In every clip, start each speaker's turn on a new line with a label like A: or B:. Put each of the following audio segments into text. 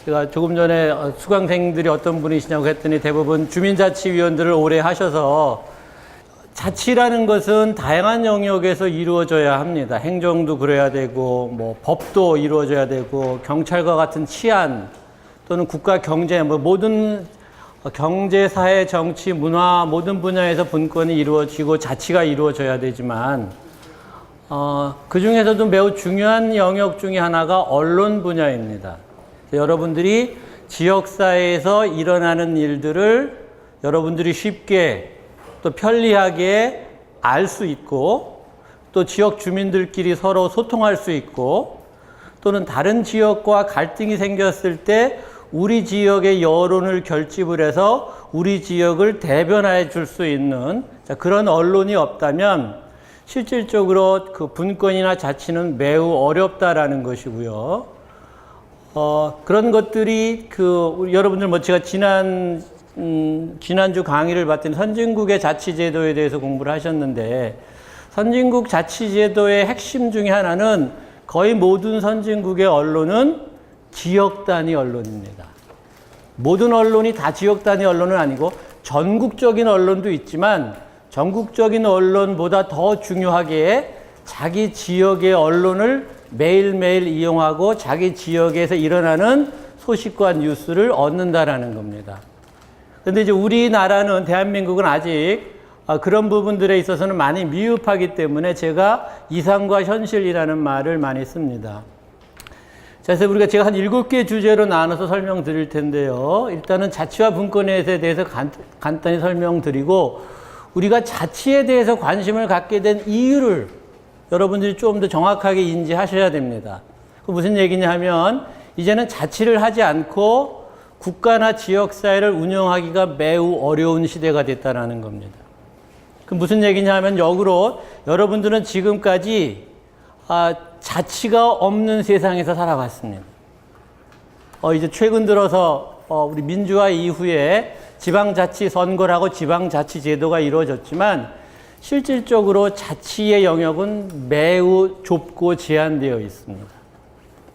A: 제가 조금 전에 수강생들이 어떤 분이시냐고 했더니 대부분 주민자치위원들을 오래 하셔서 자치라는 것은 다양한 영역에서 이루어져야 합니다. 행정도 그래야 되고, 뭐, 법도 이루어져야 되고, 경찰과 같은 치안 또는 국가 경제, 뭐, 모든 경제, 사회, 정치, 문화 모든 분야에서 분권이 이루어지고 자치가 이루어져야 되지만, 그 중에서도 매우 중요한 영역 중에 하나가 언론 분야입니다. 여러분들이 지역사회에서 일어나는 일들을 여러분들이 쉽게 또 편리하게 알 수 있고 또 지역 주민들끼리 서로 소통할 수 있고 또는 다른 지역과 갈등이 생겼을 때 우리 지역의 여론을 결집을 해서 우리 지역을 대변해 줄 수 있는 그런 언론이 없다면 실질적으로 그 분권이나 자치는 매우 어렵다라는 것이고요. 그런 것들이 여러분들 뭐 제가 지난주 강의를 봤더니 선진국의 자치제도에 대해서 공부를 하셨는데 선진국 자치제도의 핵심 중에 하나는 거의 모든 선진국의 언론은 지역 단위 언론입니다. 모든 언론이 다 지역 단위 언론은 아니고 전국적인 언론도 있지만 전국적인 언론보다 더 중요하게 자기 지역의 언론을 매일매일 이용하고 자기 지역에서 일어나는 소식과 뉴스를 얻는다라는 겁니다. 그런데 이제 우리나라는 대한민국은 아직 그런 부분들에 있어서는 많이 미흡하기 때문에 제가 이상과 현실이라는 말을 많이 씁니다. 자, 그래서 제가 한 7개 주제로 나눠서 설명드릴 텐데요. 일단은 자치와 분권에 대해서 간단히 설명드리고 우리가 자치에 대해서 관심을 갖게 된 이유를 여러분들이 좀 더 정확하게 인지하셔야 됩니다. 그 무슨 얘기냐 하면 이제는 자치를 하지 않고 국가나 지역사회를 운영하기가 매우 어려운 시대가 됐다는 겁니다. 그 무슨 얘기냐 하면 역으로 여러분들은 지금까지 자치가 없는 세상에서 살아왔습니다. 이제 최근 들어서 우리 민주화 이후에 지방자치 선거를 하고 지방자치제도가 이루어졌지만 실질적으로 자치의 영역은 매우 좁고 제한되어 있습니다.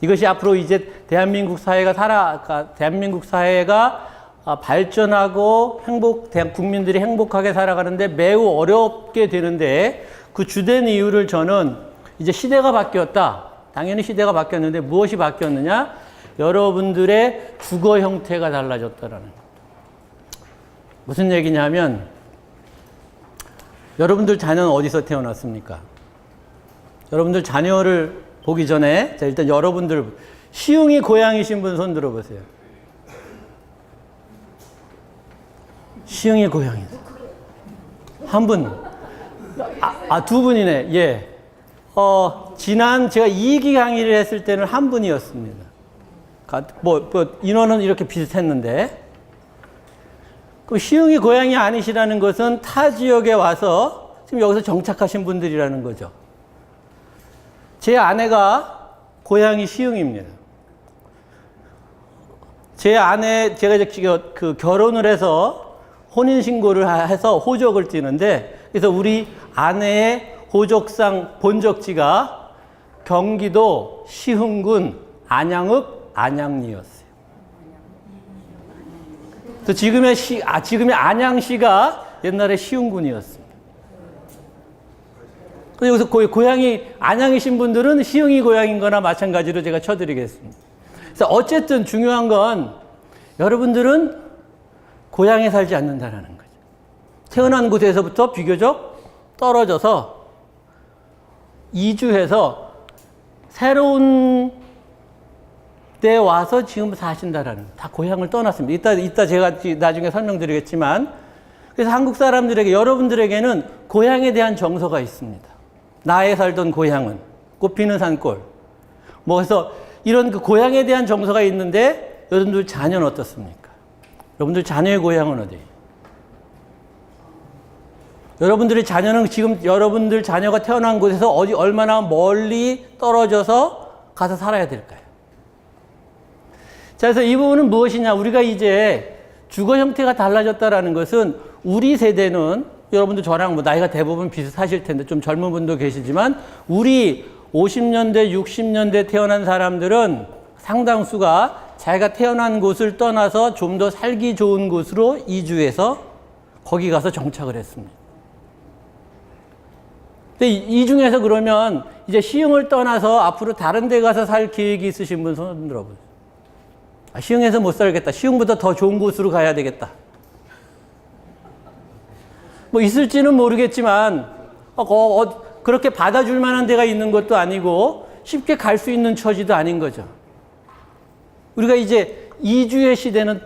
A: 이것이 앞으로 이제 대한민국 사회가 발전하고 국민들이 행복하게 살아가는데 매우 어렵게 되는데 그 주된 이유를 저는 이제 시대가 바뀌었다. 당연히 시대가 바뀌었는데 무엇이 바뀌었느냐? 여러분들의 주거 형태가 달라졌다라는 겁니다. 무슨 얘기냐면 여러분들 자녀는 어디서 태어났습니까? 여러분들 자녀를 보기 전에 일단 여러분들 시흥이 고향이신 분 손 들어보세요. 시흥이 고향이세요. 한 분. 두 분이네. 예. 지난 제가 2기 강의를 했을 때는 한 분이었습니다. 인원은 이렇게 비슷했는데 그 시흥이 고향이 아니시라는 것은 타 지역에 와서 지금 여기서 정착하신 분들이라는 거죠. 제 아내가 고향이 시흥입니다. 제가 이제 결혼을 해서 혼인신고를 해서 호적을 띄는데 그래서 우리 아내의 호적상 본적지가 경기도 시흥군 안양읍 안양리였어요. 지금의 안양시가 옛날에 시흥군이었습니다. 그래서 여기서 고향이 안양이신 분들은 시흥이 고향인 거나 마찬가지로 제가 쳐드리겠습니다. 그래서 어쨌든 중요한 건 여러분들은 고향에 살지 않는다는 거죠. 태어난 곳에서부터 비교적 떨어져서 이주해서 새로운 때 와서 지금 사신다라는 다 고향을 떠났습니다. 이따 제가 나중에 설명드리겠지만 그래서 한국 사람들에게 여러분들에게는 고향에 대한 정서가 있습니다. 나의 살던 고향은 꽃피는 산골. 그래서 이런 그 고향에 대한 정서가 있는데 여러분들 자녀는 어떻습니까? 여러분들 자녀의 고향은 어디예요? 여러분들의 자녀는 지금 여러분들 자녀가 태어난 곳에서 얼마나 멀리 떨어져서 가서 살아야 될까요? 자, 그래서 이 부분은 무엇이냐? 우리가 이제 주거 형태가 달라졌다라는 것은 우리 세대는 여러분들 저랑 나이가 대부분 비슷하실 텐데 좀 젊은 분도 계시지만 우리 50년대, 60년대 태어난 사람들은 상당수가 자기가 태어난 곳을 떠나서 좀 더 살기 좋은 곳으로 이주해서 거기 가서 정착을 했습니다. 근데 이 중에서 그러면 이제 시흥을 떠나서 앞으로 다른 데 가서 살 계획이 있으신 분 손 들어보세요. 시흥에서 못 살겠다. 시흥보다 더 좋은 곳으로 가야 되겠다. 뭐 있을지는 모르겠지만 그렇게 받아줄 만한 데가 있는 것도 아니고 쉽게 갈 수 있는 처지도 아닌 거죠. 우리가 이제 이주의 시대는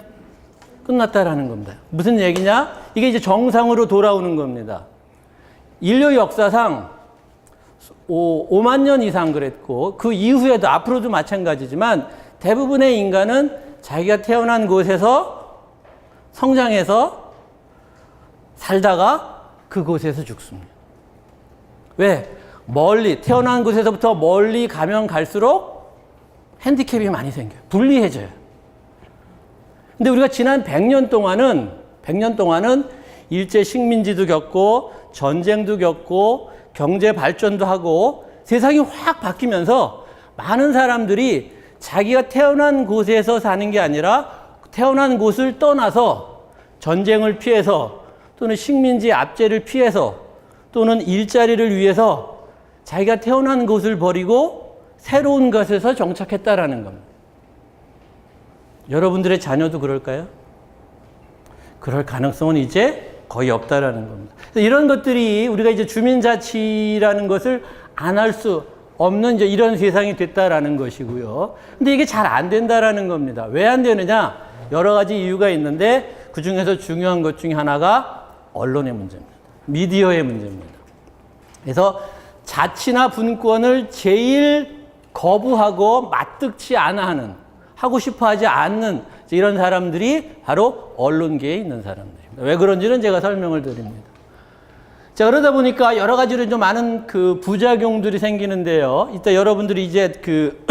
A: 끝났다라는 겁니다. 무슨 얘기냐? 이게 이제 정상으로 돌아오는 겁니다. 인류 역사상 5만 년 이상 그랬고 그 이후에도 앞으로도 마찬가지지만 대부분의 인간은 자기가 태어난 곳에서 성장해서 살다가 그곳에서 죽습니다. 왜? 멀리 태어난 곳에서부터 멀리 가면 갈수록 핸디캡이 많이 생겨요. 불리해져요. 근데 우리가 지난 100년 동안은 일제 식민지도 겪고 전쟁도 겪고 경제 발전도 하고 세상이 확 바뀌면서 많은 사람들이 자기가 태어난 곳에서 사는 게 아니라 태어난 곳을 떠나서 전쟁을 피해서 또는 식민지 압제를 피해서 또는 일자리를 위해서 자기가 태어난 곳을 버리고 새로운 곳에서 정착했다라는 겁니다. 여러분들의 자녀도 그럴까요? 그럴 가능성은 이제 거의 없다라는 겁니다. 이런 것들이 우리가 이제 주민자치라는 것을 안 할 수 없는 이제 이런 세상이 됐다라는 것이고요. 근데 이게 잘 안 된다라는 겁니다. 왜 안 되느냐? 여러 가지 이유가 있는데 그 중에서 중요한 것 중에 하나가 언론의 문제입니다. 미디어의 문제입니다. 그래서 자치나 분권을 제일 거부하고 맞득치 않아 하는, 하고 싶어 하지 않는 이런 사람들이 바로 언론계에 있는 사람들입니다. 왜 그런지는 제가 설명을 드립니다. 자, 그러다 보니까 여러 가지로 좀 많은 그 부작용들이 생기는데요. 이따 여러분들이 이제 그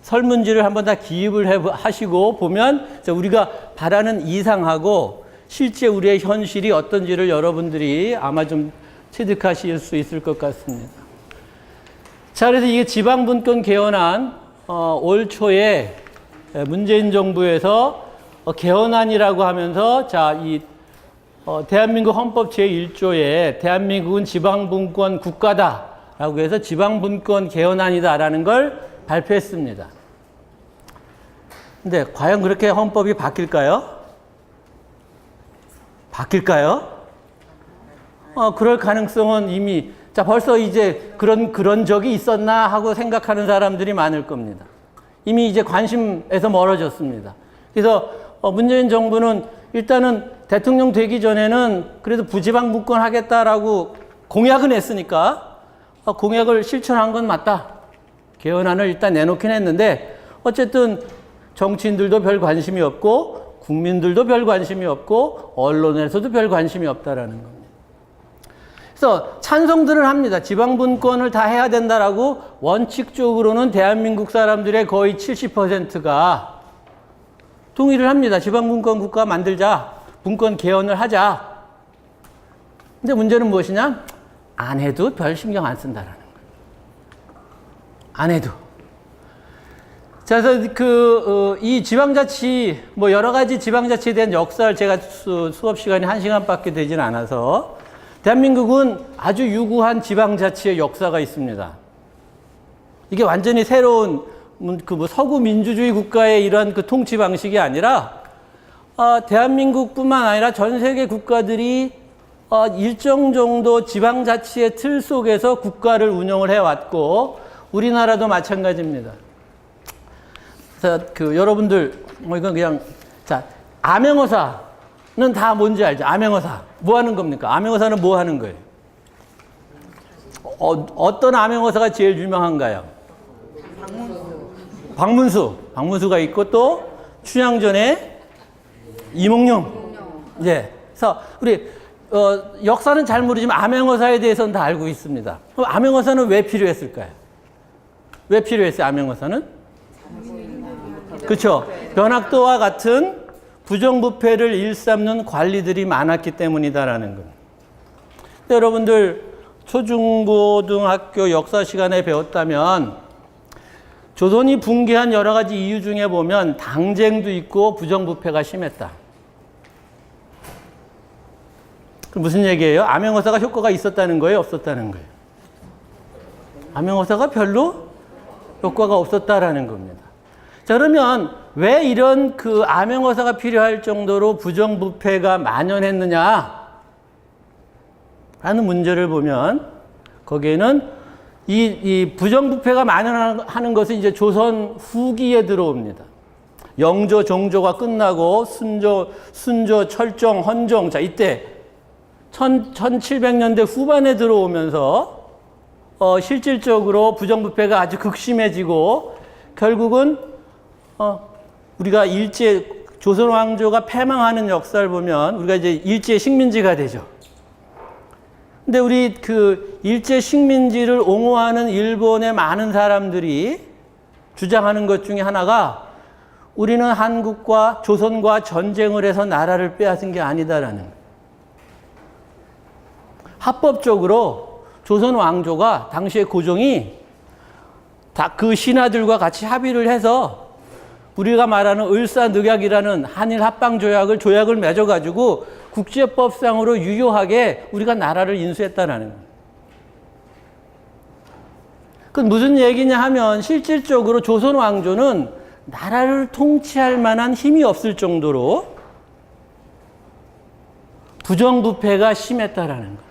A: 설문지를 한번 다 기입을 하시고 보면 우리가 바라는 이상하고 실제 우리의 현실이 어떤지를 여러분들이 아마 좀 체득하실 수 있을 것 같습니다. 자, 그래서 이게 지방분권 개헌안 올 초에 문재인 정부에서 개헌안이라고 하면서 대한민국 헌법 제1조에 대한민국은 지방분권 국가다라고 해서 지방분권 개헌안이다라는 걸 발표했습니다. 근데 과연 그렇게 헌법이 바뀔까요? 그럴 가능성은 이미 벌써 이제 그런 적이 있었나 하고 생각하는 사람들이 많을 겁니다. 이미 이제 관심에서 멀어졌습니다. 그래서 문재인 정부는 일단은 대통령 되기 전에는 그래도 부지방분권 하겠다라고 공약은 했으니까 공약을 실천한 건 맞다. 개헌안을 일단 내놓긴 했는데 어쨌든 정치인들도 별 관심이 없고 국민들도 별 관심이 없고 언론에서도 별 관심이 없다라는 겁니다. 그래서 찬성들은 합니다. 지방분권을 다 해야 된다라고 원칙적으로는 대한민국 사람들의 거의 70%가 동의를 합니다. 지방분권 국가 만들자. 분권 개헌을 하자. 근데 문제는 무엇이냐? 안 해도 별 신경 안 쓴다라는 거예요. 안 해도. 자, 그래서 이 지방자치, 여러 가지 지방자치에 대한 역사를 제가 수업 시간이 1시간밖에 되진 않아서 대한민국은 아주 유구한 지방자치의 역사가 있습니다. 이게 완전히 새로운 서구 민주주의 국가의 이런 통치 방식이 아니라 대한민국뿐만 아니라 전 세계 국가들이 일정 정도 지방자치의 틀 속에서 국가를 운영을 해왔고 우리나라도 마찬가지입니다. 그래서 여러분들 이건 그냥 암행어사는 다 뭔지 알죠? 암행어사 뭐 하는 겁니까? 암행어사는 뭐 하는 거예요? 어떤 암행어사가 제일 유명한가요? 박문수가 있고 또 춘향전의 이몽룡. 예. 그래서 우리 역사는 잘 모르지만 암행어사에 대해서는 다 알고 있습니다. 그럼 암행어사는 왜 필요했을까요? 왜 필요했어요? 암행어사는? 그렇죠. 변학도와 같은 부정부패를 일삼는 관리들이 많았기 때문이다라는 겁니다. 여러분들 초중고등학교 역사 시간에 배웠다면 조선이 붕괴한 여러 가지 이유 중에 보면 당쟁도 있고 부정부패가 심했다. 무슨 얘기예요? 암행어사가 효과가 있었다는 거예요? 없었다는 거예요? 암행어사가 별로 효과가 없었다라는 겁니다. 자, 그러면 왜 이런 그 암행어사가 필요할 정도로 부정부패가 만연했느냐? 라는 문제를 보면 거기에는 이 부정부패가 만연하는 것은 이제 조선 후기에 들어옵니다. 영조, 정조가 끝나고 순조, 철종, 헌종. 자, 이때 1700년대 후반에 들어오면서 실질적으로 부정부패가 아주 극심해지고 결국은 우리가 조선 왕조가 패망하는 역사를 보면 우리가 이제 일제 식민지가 되죠. 근데 우리 그 일제 식민지를 옹호하는 일본의 많은 사람들이 주장하는 것 중에 하나가 우리는 한국과 조선과 전쟁을 해서 나라를 빼앗은 게 아니다라는 거예요. 합법적으로 조선 왕조가 당시의 고종이 다 그 신하들과 같이 합의를 해서 우리가 말하는 을사늑약이라는 한일 합방 조약을 맺어가지고 국제법상으로 유효하게 우리가 나라를 인수했다라는 거예요. 그건 무슨 얘기냐 하면 실질적으로 조선 왕조는 나라를 통치할 만한 힘이 없을 정도로 부정부패가 심했다라는 거예요.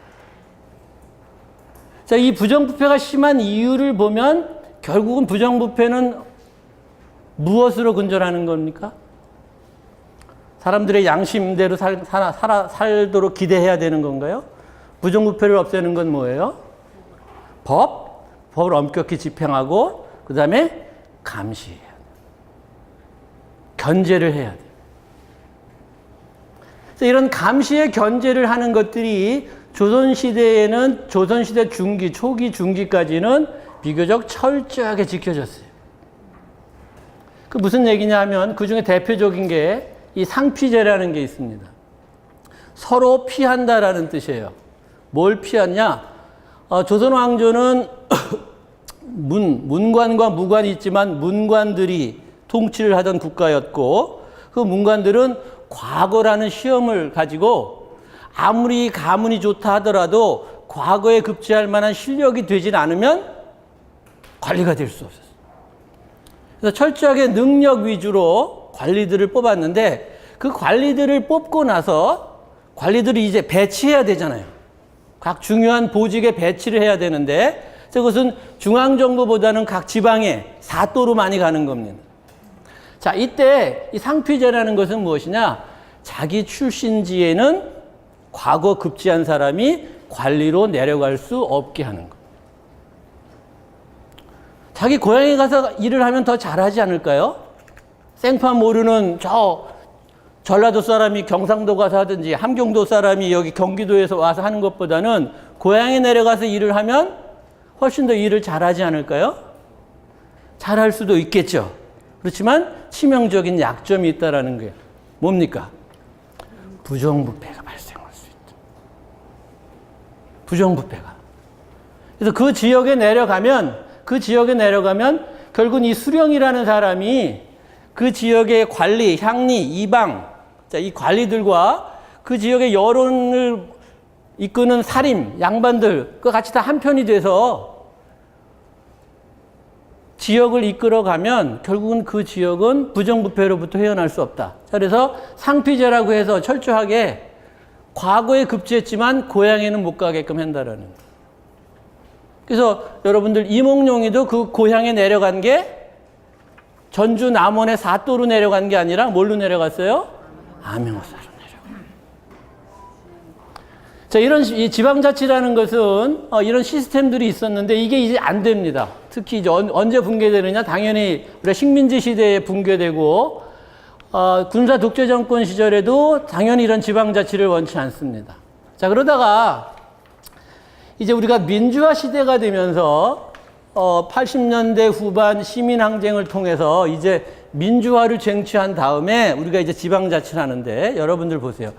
A: 자, 이 부정부패가 심한 이유를 보면 결국은 부정부패는 무엇으로 근절하는 겁니까? 사람들의 양심대로 살도록 기대해야 되는 건가요? 부정부패를 없애는 건 뭐예요? 법을 엄격히 집행하고 그 다음에 감시해야 돼요. 견제를 해야 돼요. 그래서 이런 감시에 견제를 하는 것들이 조선시대에는 조선시대 초기 중기까지는 비교적 철저하게 지켜졌어요. 그 무슨 얘기냐 하면 그 중에 대표적인 게 이 상피제라는 게 있습니다. 서로 피한다라는 뜻이에요. 뭘 피하냐? 조선 왕조는 문관과 무관이 있지만 문관들이 통치를 하던 국가였고 그 문관들은 과거라는 시험을 가지고 아무리 가문이 좋다 하더라도 과거에 급제할 만한 실력이 되질 않으면 관리가 될 수 없었어요. 그래서 철저하게 능력 위주로 관리들을 뽑았는데 그 관리들을 뽑고 나서 관리들을 이제 배치해야 되잖아요. 각 중요한 보직에 배치를 해야 되는데 그것은 중앙정부보다는 각 지방에 사또로 많이 가는 겁니다. 자, 이때 이 상피제라는 것은 무엇이냐? 자기 출신지에는 과거 급제한 사람이 관리로 내려갈 수 없게 하는 것. 자기 고향에 가서 일을 하면 더 잘하지 않을까요? 생판 모르는 전라도 사람이 경상도 가서 하든지 함경도 사람이 여기 경기도에서 와서 하는 것보다는 고향에 내려가서 일을 하면 훨씬 더 일을 잘하지 않을까요? 잘할 수도 있겠죠. 그렇지만 치명적인 약점이 있다는 거예요. 뭡니까? 부정부패가 발생할 수 있다. 부정부패가. 그래서 그 지역에 내려가면 결국 이 수령이라는 사람이 그 지역의 관리, 향리, 이방, 자, 이 관리들과 그 지역의 여론을 이끄는 사림, 양반들, 그 같이 다 한편이 돼서 지역을 이끌어가면 결국은 그 지역은 부정부패로부터 헤어날 수 없다. 자, 그래서 상피제라고 해서 철저하게 과거에 급제했지만 고향에는 못 가게끔 한다라는 거예요. 그래서 여러분들 이몽룡이도 그 고향에 내려간 게 전주 남원의 사또로 내려간 게 아니라 뭘로 내려갔어요? 암행어사로 내려간. 자, 이런 이 지방자치라는 것은 이런 시스템들이 있었는데 이게 이제 안 됩니다. 특히 이제 언제 붕괴되느냐? 당연히 우리가 식민지 시대에 붕괴되고 군사 독재 정권 시절에도 당연히 이런 지방자치를 원치 않습니다. 자, 그러다가 이제 우리가 민주화 시대가 되면서 80년대 후반 시민항쟁을 통해서 이제 민주화를 쟁취한 다음에 우리가 이제 지방자치를 하는데 여러분들 보세요.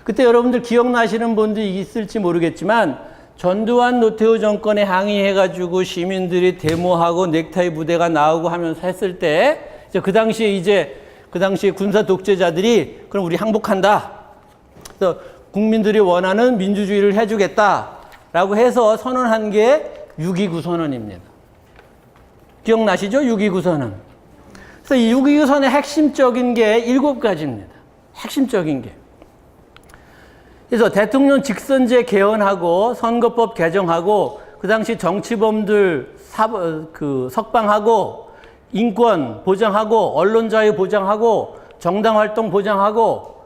A: 그때 여러분들 기억나시는 분도 있을지 모르겠지만 전두환 노태우 정권에 항의해가지고 시민들이 데모하고 넥타이 부대가 나오고 하면서 했을 때, 그 당시에 군사 독재자들이 그럼 우리 항복한다. 그래서 국민들이 원하는 민주주의를 해주겠다라고 해서 선언한 게 6.29 선언입니다. 기억나시죠? 6.29 선언. 그래서 이 6.29 선언의 핵심적인 게 7가지입니다. 핵심적인 게. 그래서 대통령 직선제 개헌하고 선거법 개정하고 그 당시 정치범들 석방하고 인권 보장하고 언론 자유 보장하고 정당 활동 보장하고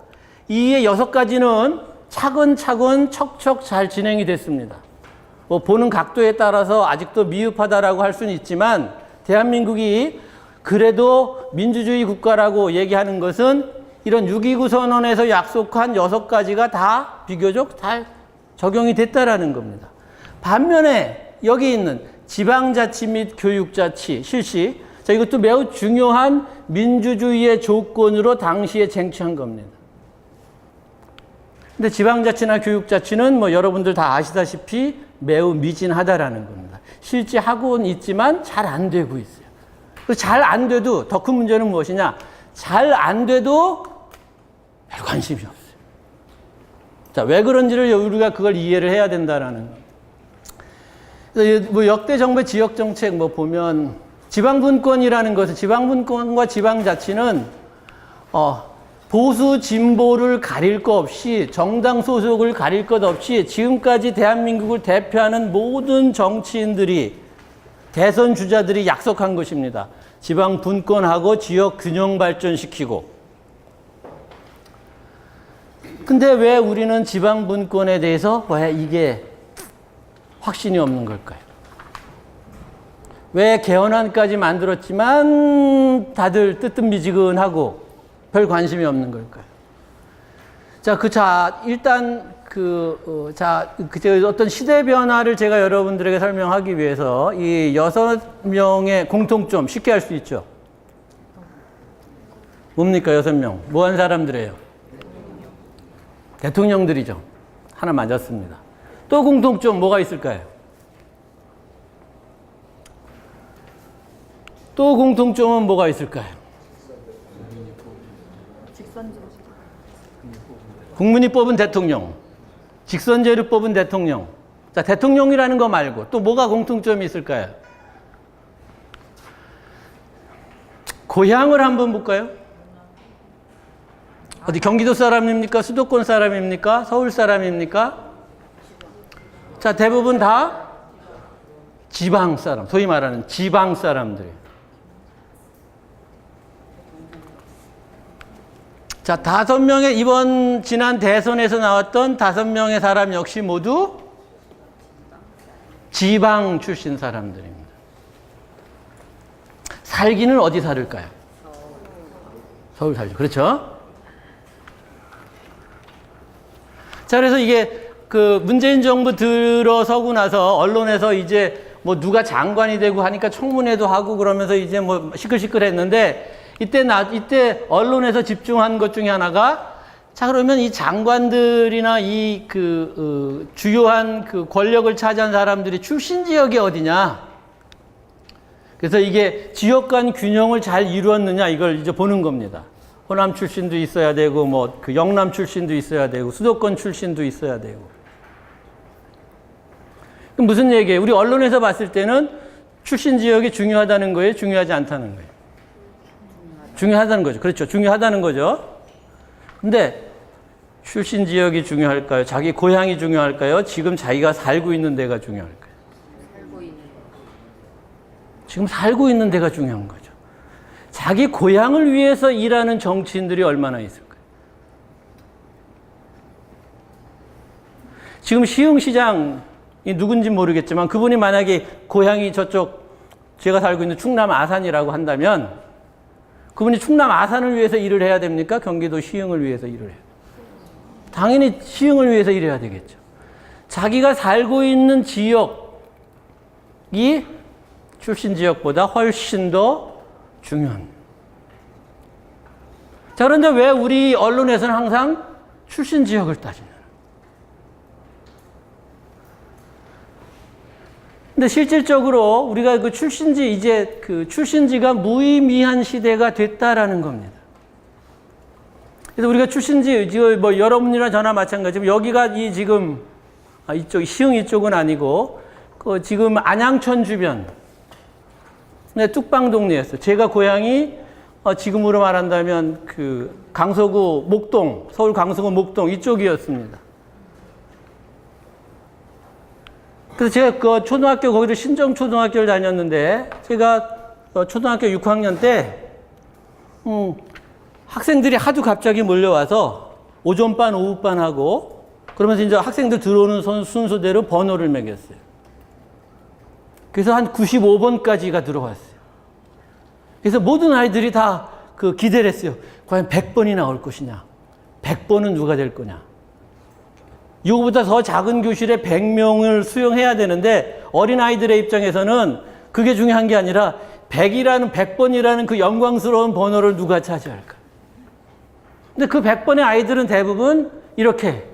A: 이 6가지는 차근차근 척척 잘 진행이 됐습니다. 뭐 보는 각도에 따라서 아직도 미흡하다라고 할 수는 있지만 대한민국이 그래도 민주주의 국가라고 얘기하는 것은 이런 6.29 선언에서 약속한 6가지가 다 비교적 잘 적용이 됐다라는 겁니다. 반면에 여기 있는 지방자치 및 교육자치 실시, 자, 이것도 매우 중요한 민주주의의 조건으로 당시에 쟁취한 겁니다. 근데 지방자치나 교육자치는 뭐 여러분들 다 아시다시피 매우 미진하다라는 겁니다. 실제 하고는 있지만 잘 안 되고 있어요. 잘 안 돼도 더 큰 문제는 무엇이냐? 잘 안 돼도 별 관심이 없어요. 자, 왜 그런지를 우리가 그걸 이해를 해야 된다라는 거예요. 뭐 역대 정부의 지역 정책 뭐 보면 지방분권이라는 것은 지방분권과 지방자치는 보수 진보를 가릴 것 없이 정당 소속을 가릴 것 없이 지금까지 대한민국을 대표하는 모든 정치인들이 대선 주자들이 약속한 것입니다. 지방분권하고 지역 균형 발전시키고. 근데 왜 우리는 지방분권에 대해서 왜 이게 확신이 없는 걸까요? 왜 개헌안까지 만들었지만 다들 뜨뜻미지근하고 별 관심이 없는 걸까요? 일단 어떤 시대 변화를 제가 여러분들에게 설명하기 위해서 이 6명의 공통점 쉽게 할 수 있죠. 뭡니까, 6명? 뭐 한 사람들이에요? 대통령들이죠. 하나 맞았습니다. 또 공통점 뭐가 있을까요? 또 공통점은 뭐가 있을까요? 국민이 뽑은 대통령, 직선제로 뽑은 대통령. 자, 대통령이라는 거 말고 또 뭐가 공통점이 있을까요? 고향을 한번 볼까요? 어디 경기도 사람입니까? 수도권 사람입니까? 서울 사람입니까? 자, 대부분 다 지방 사람, 소위 말하는 지방 사람들이에요. 자, 5명의 이번 지난 대선에서 나왔던 5명의 사람 역시 모두 지방 출신 사람들입니다. 살기는 어디 살을까요? 서울 살죠. 그렇죠? 자, 그래서 이게 문재인 정부 들어서고 나서 언론에서 이제 뭐 누가 장관이 되고 하니까 청문회도 하고 그러면서 이제 뭐 시끌시끌했는데 이때 언론에서 집중한 것 중에 하나가 자, 그러면 이 장관들이나 이 주요한 권력을 차지한 사람들이 출신 지역이 어디냐? 그래서 이게 지역 간 균형을 잘 이루었느냐 이걸 이제 보는 겁니다. 호남 출신도 있어야 되고 영남 출신도 있어야 되고 수도권 출신도 있어야 되고. 그럼 무슨 얘기예요? 우리 언론에서 봤을 때는 출신 지역이 중요하다는 거예요? 중요하지 않다는 거예요? 중요하다는 거죠. 그렇죠. 중요하다는 거죠. 근데 출신 지역이 중요할까요? 자기 고향이 중요할까요? 지금 자기가 살고 있는 데가 중요할까요? 지금 살고 있는 데가 중요한 거죠. 자기 고향을 위해서 일하는 정치인들이 얼마나 있을까요? 지금 시흥시장이 누군지 모르겠지만 그분이 만약에 고향이 저쪽 제가 살고 있는 충남 아산이라고 한다면 그분이 충남 아산을 위해서 일을 해야 됩니까? 경기도 시흥을 위해서 일을 해요. 당연히 시흥을 위해서 일해야 되겠죠. 자기가 살고 있는 지역이 출신 지역보다 훨씬 더 중요한. 자, 그런데 왜 우리 언론에서는 항상 출신 지역을 따지냐? 근데 실질적으로 우리가 그 출신지가 무의미한 시대가 됐다라는 겁니다. 그래서 우리가 출신지, 뭐 여러분이나 저나 마찬가지고 여기가 이쪽, 시흥 이쪽은 아니고, 지금 안양천 주변, 뚝방 동네였어요. 제가 고향이, 지금으로 말한다면 강서구 목동, 서울 강서구 목동 이쪽이었습니다. 그래서 제가 초등학교, 거기를 신정초등학교를 다녔는데, 제가 초등학교 6학년 때, 학생들이 하도 갑자기 몰려와서 오전반, 오후반 하고, 그러면서 이제 학생들 들어오는 순서대로 번호를 매겼어요. 그래서 한 95번까지가 들어왔어요. 그래서 모든 아이들이 다 기대를 했어요. 과연 100번이 나올 것이냐? 100번은 누가 될 거냐? 이거보다 더 작은 교실에 100명을 수용해야 되는데 어린아이들의 입장에서는 그게 중요한 게 아니라 100번이라는 그 영광스러운 번호를 누가 차지할까? 근데 그 100번의 아이들은 대부분 이렇게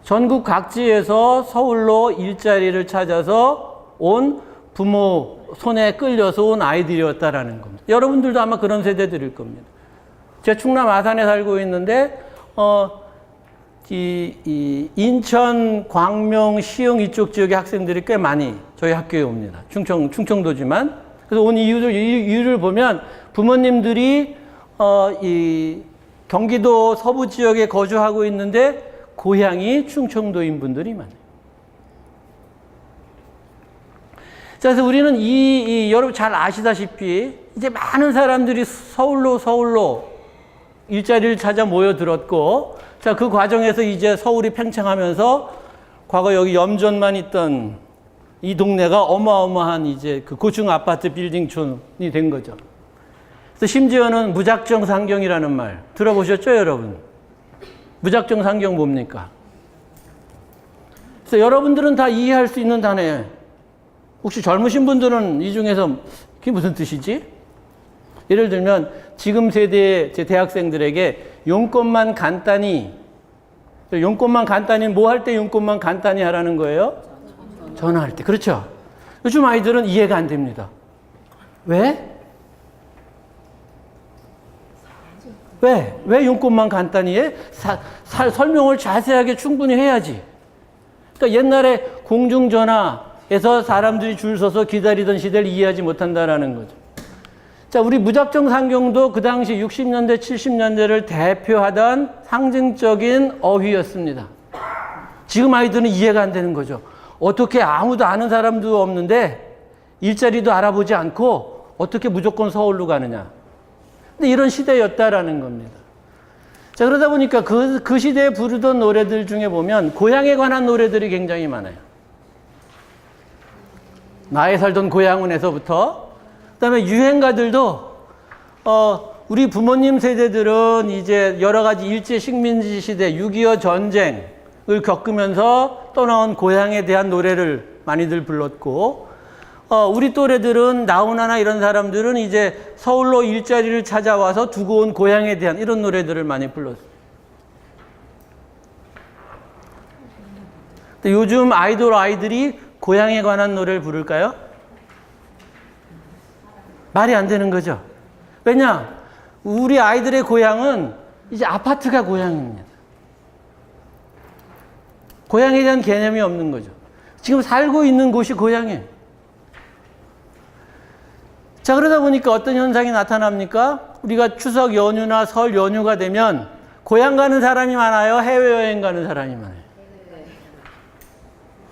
A: 전국 각지에서 서울로 일자리를 찾아서 온 부모 손에 끌려서 온 아이들이었다라는 겁니다. 여러분들도 아마 그런 세대들일 겁니다. 제가 충남 아산에 살고 있는데 인천, 광명, 시흥 이쪽 지역의 학생들이 꽤 많이 저희 학교에 옵니다. 충청도지만. 그래서 온 이유를 보면 부모님들이 이 경기도 서부 지역에 거주하고 있는데 고향이 충청도인 분들이 많아요. 자, 그래서 우리는 여러분 잘 아시다시피 이제 많은 사람들이 서울로 일자리를 찾아 모여들었고, 자, 그 과정에서 이제 서울이 팽창하면서 과거 여기 염전만 있던 이 동네가 어마어마한 이제 고층 아파트 빌딩촌이 된 거죠. 그래서 심지어는 무작정 상경이라는 말 들어보셨죠, 여러분? 무작정 상경 뭡니까? 그래서 여러분들은 다 이해할 수 있는 단어예요. 혹시 젊으신 분들은 이 중에서 그게 무슨 뜻이지? 예를 들면 지금 세대의 제 대학생들에게 용건만 간단히 뭐 할 때 용건만 간단히 하라는 거예요? 전화할 때. 그렇죠? 요즘 아이들은 이해가 안 됩니다. 왜? 왜 용건만 간단히 해? 설명을 자세하게 충분히 해야지. 그러니까 옛날에 공중전화에서 사람들이 줄 서서 기다리던 시대를 이해하지 못한다라는 거죠. 자, 우리 무작정 상경도 그 당시 60년대, 70년대를 대표하던 상징적인 어휘였습니다. 지금 아이들은 이해가 안 되는 거죠. 어떻게 아무도 아는 사람도 없는데 일자리도 알아보지 않고 어떻게 무조건 서울로 가느냐. 근데 이런 시대였다라는 겁니다. 자, 그러다 보니까 그 시대에 부르던 노래들 중에 보면 고향에 관한 노래들이 굉장히 많아요. 나의 살던 고향은에서부터, 그 다음에 유행가들도, 우리 부모님 세대들은 이제 여러 가지 일제 식민지 시대, 6.25 전쟁을 겪으면서 떠나온 고향에 대한 노래를 많이들 불렀고, 우리 또래들은 나훈아나 이런 사람들은 이제 서울로 일자리를 찾아와서 두고 온 고향에 대한 이런 노래들을 많이 불렀어요. 근데 요즘 아이들이 고향에 관한 노래를 부를까요? 말이 안 되는 거죠. 왜냐? 우리 아이들의 고향은 이제 아파트가 고향입니다. 고향에 대한 개념이 없는 거죠. 지금 살고 있는 곳이 고향이에요. 자, 그러다 보니까 어떤 현상이 나타납니까? 우리가 추석 연휴나 설 연휴가 되면 고향 가는 사람이 많아요? 해외여행 가는 사람이 많아요?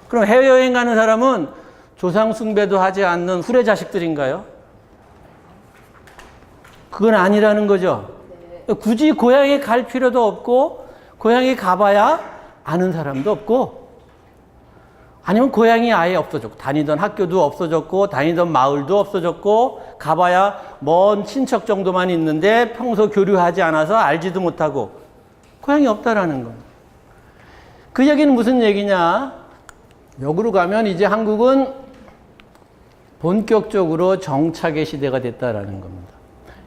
A: 그럼 해외여행 가는 사람은 조상 숭배도 하지 않는 후레 자식들인가요? 그건 아니라는 거죠. 굳이 고향에 갈 필요도 없고 고향에 가봐야 아는 사람도 없고, 아니면 고향이 아예 없어졌고, 다니던 학교도 없어졌고, 다니던 마을도 없어졌고, 가봐야 먼 친척 정도만 있는데 평소 교류하지 않아서 알지도 못하고 고향이 없다라는 거예요. 그 얘기는 무슨 얘기냐? 역으로 가면 이제 한국은 본격적으로 정착의 시대가 됐다라는 겁니다.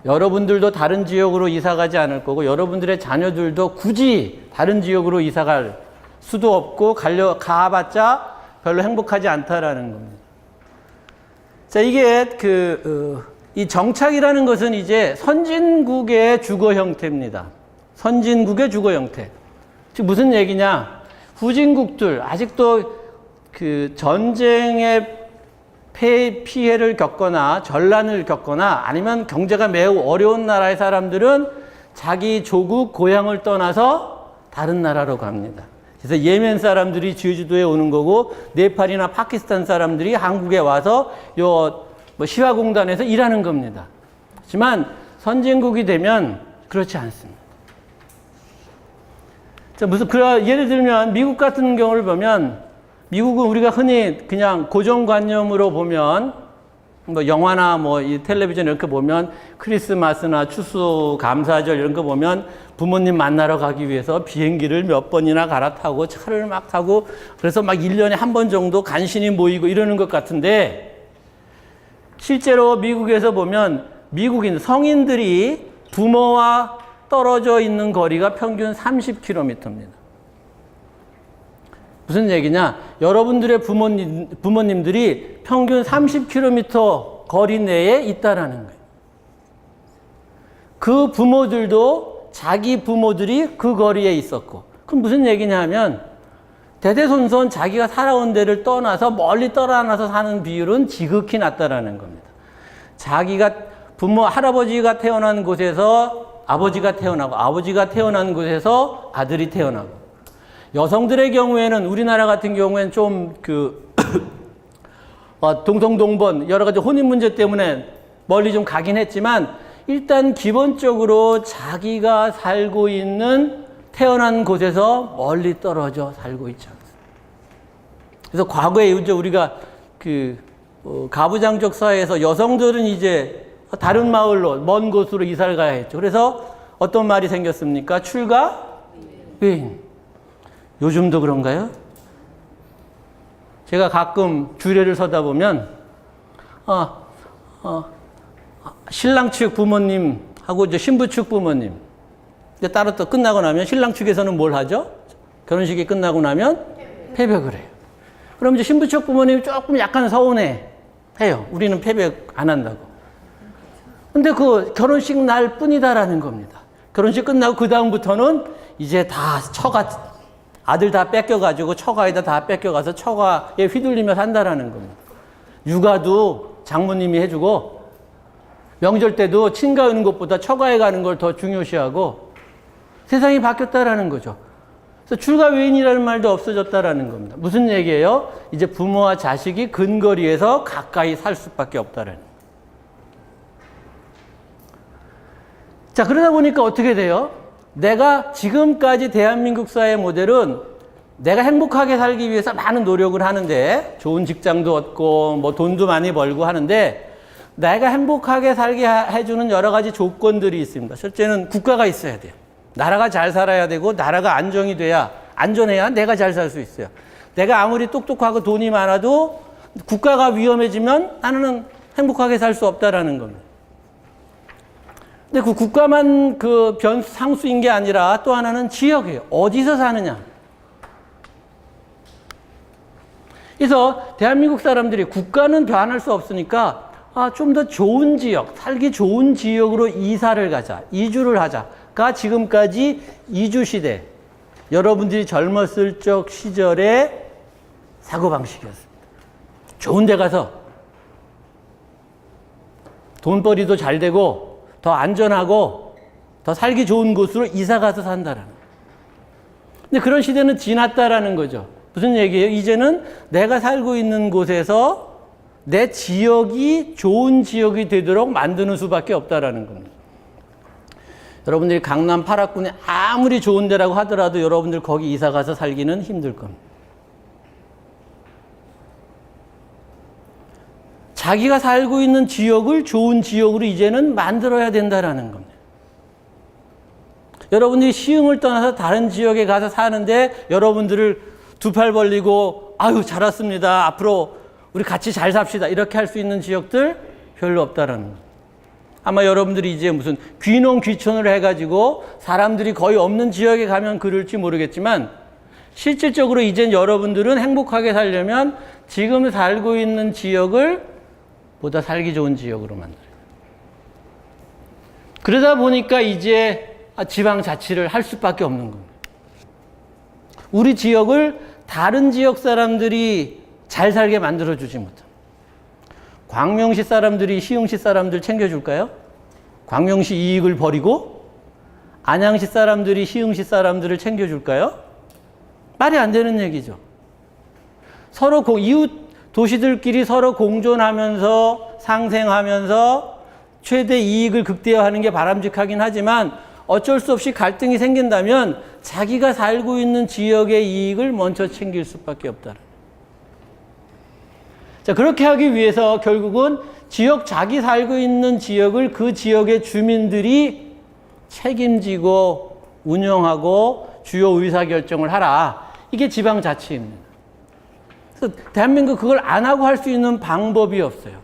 A: 여러분들도 다른 지역으로 이사 가지 않을 거고, 여러분들의 자녀들도 굳이 다른 지역으로 이사 갈 수도 없고, 가봤자 별로 행복하지 않다라는 겁니다. 자, 이게 이 정착이라는 것은 이제 선진국의 주거 형태입니다. 선진국의 주거 형태. 즉 무슨 얘기냐? 후진국들 아직도 그 전쟁의 피해를 겪거나 전란을 겪거나 아니면 경제가 매우 어려운 나라의 사람들은 자기 조국 고향을 떠나서 다른 나라로 갑니다. 그래서 예멘 사람들이 제주도에 오는 거고 네팔이나 파키스탄 사람들이 한국에 와서 시화공단에서 일하는 겁니다. 하지만 선진국이 되면 그렇지 않습니다. 자, 예를 들면 미국 같은 경우를 보면 미국은 우리가 흔히 그냥 고정관념으로 보면 뭐 영화나 뭐 이 텔레비전 이렇게 보면 크리스마스나 추수감사절 이런 거 보면 부모님 만나러 가기 위해서 비행기를 몇 번이나 갈아타고 차를 막 타고 그래서 막 1년에 한 번 정도 간신히 모이고 이러는 것 같은데 실제로 미국에서 보면 미국인 성인들이 부모와 떨어져 있는 거리가 평균 30km입니다. 무슨 얘기냐? 여러분들의 부모님들이 평균 30km 거리 내에 있다라는 거예요. 그 부모들도 자기 부모들이 그 거리에 있었고. 그럼 무슨 얘기냐 하면 대대손손 자기가 살아온 데를 떠나서 멀리 떨어나서 사는 비율은 지극히 낮다라는 겁니다. 자기가 할아버지가 태어난 곳에서 아버지가 태어나고 아버지가 태어난 곳에서 아들이 태어나고 여성들의 경우에는 우리나라 같은 경우에는 좀 동성동본 여러 가지 혼인 문제 때문에 멀리 좀 가긴 했지만 일단 기본적으로 자기가 살고 있는 태어난 곳에서 멀리 떨어져 살고 있지 않습니다. 그래서 과거에 이제 우리가 가부장적 사회에서 여성들은 이제 다른 마을로 먼 곳으로 이사를 가야 했죠. 그래서 어떤 말이 생겼습니까? 출가 외인. 요즘도 그런가요? 제가 가끔 주례를 서다 보면 신랑 측 부모님하고 이제 신부 측 부모님 따로 또 끝나고 나면 신랑 측에서는 뭘 하죠? 결혼식이 끝나고 나면 패백을 해요. 그럼 이제 신부 측 부모님이 조금 약간 서운해 해요. 우리는 패백 안 한다고. 근데 그 결혼식 날 뿐이다라는 겁니다. 결혼식 끝나고 그 다음부터는 이제 다 아들 다 뺏겨가지고 처가에다 다 뺏겨가서 처가에 휘둘리며 산다라는 겁니다. 육아도 장모님이 해주고 명절 때도 친가 오는 것보다 처가에 가는 걸 더 중요시하고 세상이 바뀌었다라는 거죠. 그래서 출가 외인이라는 말도 없어졌다라는 겁니다. 무슨 얘기예요? 이제 부모와 자식이 근거리에서 가까이 살 수밖에 없다라는 거예요. 자, 그러다 보니까 어떻게 돼요? 내가 지금까지 대한민국 사회 모델은 내가 행복하게 살기 위해서 많은 노력을 하는데 좋은 직장도 얻고 뭐 돈도 많이 벌고 하는데 내가 행복하게 살게 해주는 여러 가지 조건들이 있습니다. 첫째는 국가가 있어야 돼요. 나라가 잘 살아야 되고 나라가 안전해야 내가 잘 살 수 있어요. 내가 아무리 똑똑하고 돈이 많아도 국가가 위험해지면 나는 행복하게 살 수 없다라는 겁니다. 근데 그 국가만 상수인 게 아니라 또 하나는 지역이에요. 어디서 사느냐. 그래서 대한민국 사람들이 국가는 변할 수 없으니까 좀 더 좋은 지역, 살기 좋은 지역으로 이사를 가자, 이주를 하자가 지금까지 이주시대, 여러분들이 젊었을 적 시절의 사고방식이었습니다. 좋은 데 가서 돈벌이도 잘 되고 더 안전하고 더 살기 좋은 곳으로 이사 가서 산다라는 거예요. 근데 그런 시대는 지났다라는 거죠. 무슨 얘기예요? 이제는 내가 살고 있는 곳에서 내 지역이 좋은 지역이 되도록 만드는 수밖에 없다라는 겁니다. 여러분들이 강남 8학군에 아무리 좋은 데라고 하더라도 여러분들 거기 이사 가서 살기는 힘들 겁니다. 자기가 살고 있는 지역을 좋은 지역으로 이제는 만들어야 된다라는 겁니다. 여러분들이 시흥을 떠나서 다른 지역에 가서 사는데 여러분들을 두 팔 벌리고 아유 잘 왔습니다. 앞으로 우리 같이 잘 삽시다. 이렇게 할 수 있는 지역들 별로 없다라는 겁니다. 아마 여러분들이 이제 무슨 귀농 귀촌을 해가지고 사람들이 거의 없는 지역에 가면 그럴지 모르겠지만 실질적으로 이젠 여러분들은 행복하게 살려면 지금 살고 있는 지역을 보다 살기 좋은 지역으로 만들어요. 그러다 보니까 이제 지방자치를 할 수밖에 없는 겁니다. 우리 지역을 다른 지역 사람들이 잘 살게 만들어주지 못합니다. 광명시 사람들이 시흥시 사람들 챙겨줄까요? 광명시 이익을 버리고 안양시 사람들이 시흥시 사람들을 챙겨줄까요? 말이 안 되는 얘기죠. 서로 이웃 도시들끼리 서로 공존하면서 상생하면서 최대 이익을 극대화하는 게 바람직하긴 하지만 어쩔 수 없이 갈등이 생긴다면 자기가 살고 있는 지역의 이익을 먼저 챙길 수밖에 없다는. 자, 그렇게 하기 위해서 결국은 자기 살고 있는 지역을 그 지역의 주민들이 책임지고 운영하고 주요 의사결정을 하라. 이게 지방자치입니다. 그래서 대한민국 그걸 안 하고 할 수 있는 방법이 없어요.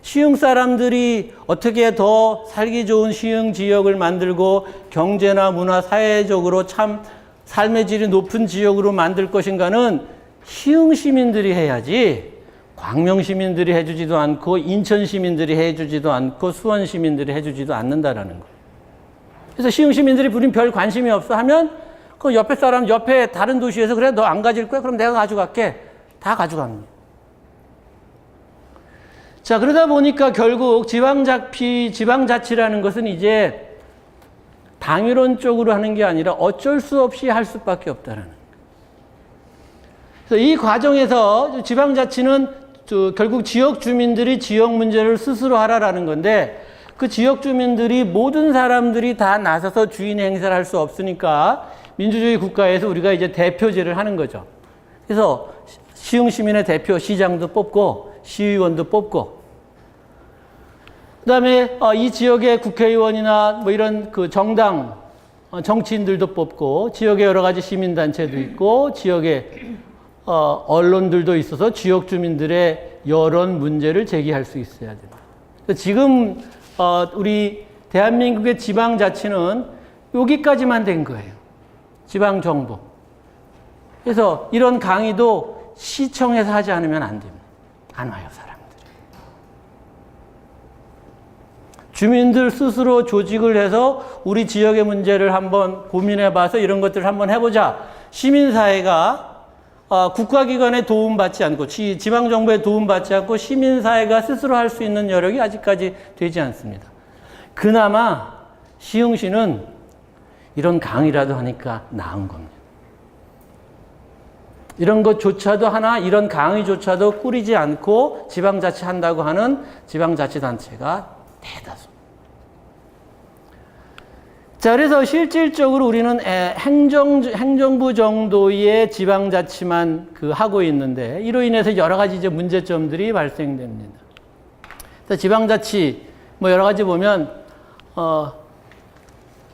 A: 시흥 사람들이 어떻게 더 살기 좋은 시흥 지역을 만들고 경제나 문화, 사회적으로 참 삶의 질이 높은 지역으로 만들 것인가는 시흥 시민들이 해야지 광명 시민들이 해주지도 않고 인천 시민들이 해주지도 않고 수원 시민들이 해주지도 않는다라는 거예요. 그래서 시흥 시민들이 우린 별 관심이 없어 하면 그 옆에 사람, 옆에 다른 도시에서 그래 너 안 가질 거야? 그럼 내가 가져갈게. 다 가져갑니다. 자, 그러다 보니까 결국 지방자치라는 것은 이제 당위론적으로 하는 게 아니라 어쩔 수 없이 할 수밖에 없다는 거예요. 그래서 이 과정에서 지방자치는 결국 지역 주민들이 지역 문제를 스스로 하라라는 건데 그 지역 주민들이 모든 사람들이 다 나서서 주인 행사를 할 수 없으니까 민주주의 국가에서 우리가 이제 대표제를 하는 거죠. 그래서 시흥 시민의 대표 시장도 뽑고 시의원도 뽑고 그다음에 이 지역의 국회의원이나 뭐 이런 그 정당 정치인들도 뽑고 지역에 여러 가지 시민단체도 있고 지역에 언론들도 있어서 지역 주민들의 여론 문제를 제기할 수 있어야 됩니다. 지금 우리 대한민국의 지방자치는 여기까지만 된 거예요. 지방정부. 그래서 이런 강의도 시청에서 하지 않으면 안 됩니다. 안 와요, 사람들이. 주민들 스스로 조직을 해서 우리 지역의 문제를 한번 고민해봐서 이런 것들을 한번 해보자. 시민사회가 국가기관의 도움받지 않고 지방정부의 도움받지 않고 시민사회가 스스로 할 수 있는 여력이 아직까지 되지 않습니다. 그나마 시흥시는 이런 강의라도 하니까 나은 겁니다. 이런 것조차도 하나 이런 강의조차도 꾸리지 않고 지방자치 한다고 하는 지방자치단체가 대다수. 자, 그래서 실질적으로 우리는 행정부 정도의 지방자치만 하고 있는데 이로 인해서 여러 가지 이제 문제점들이 발생됩니다. 그래서 지방자치 뭐 여러 가지 보면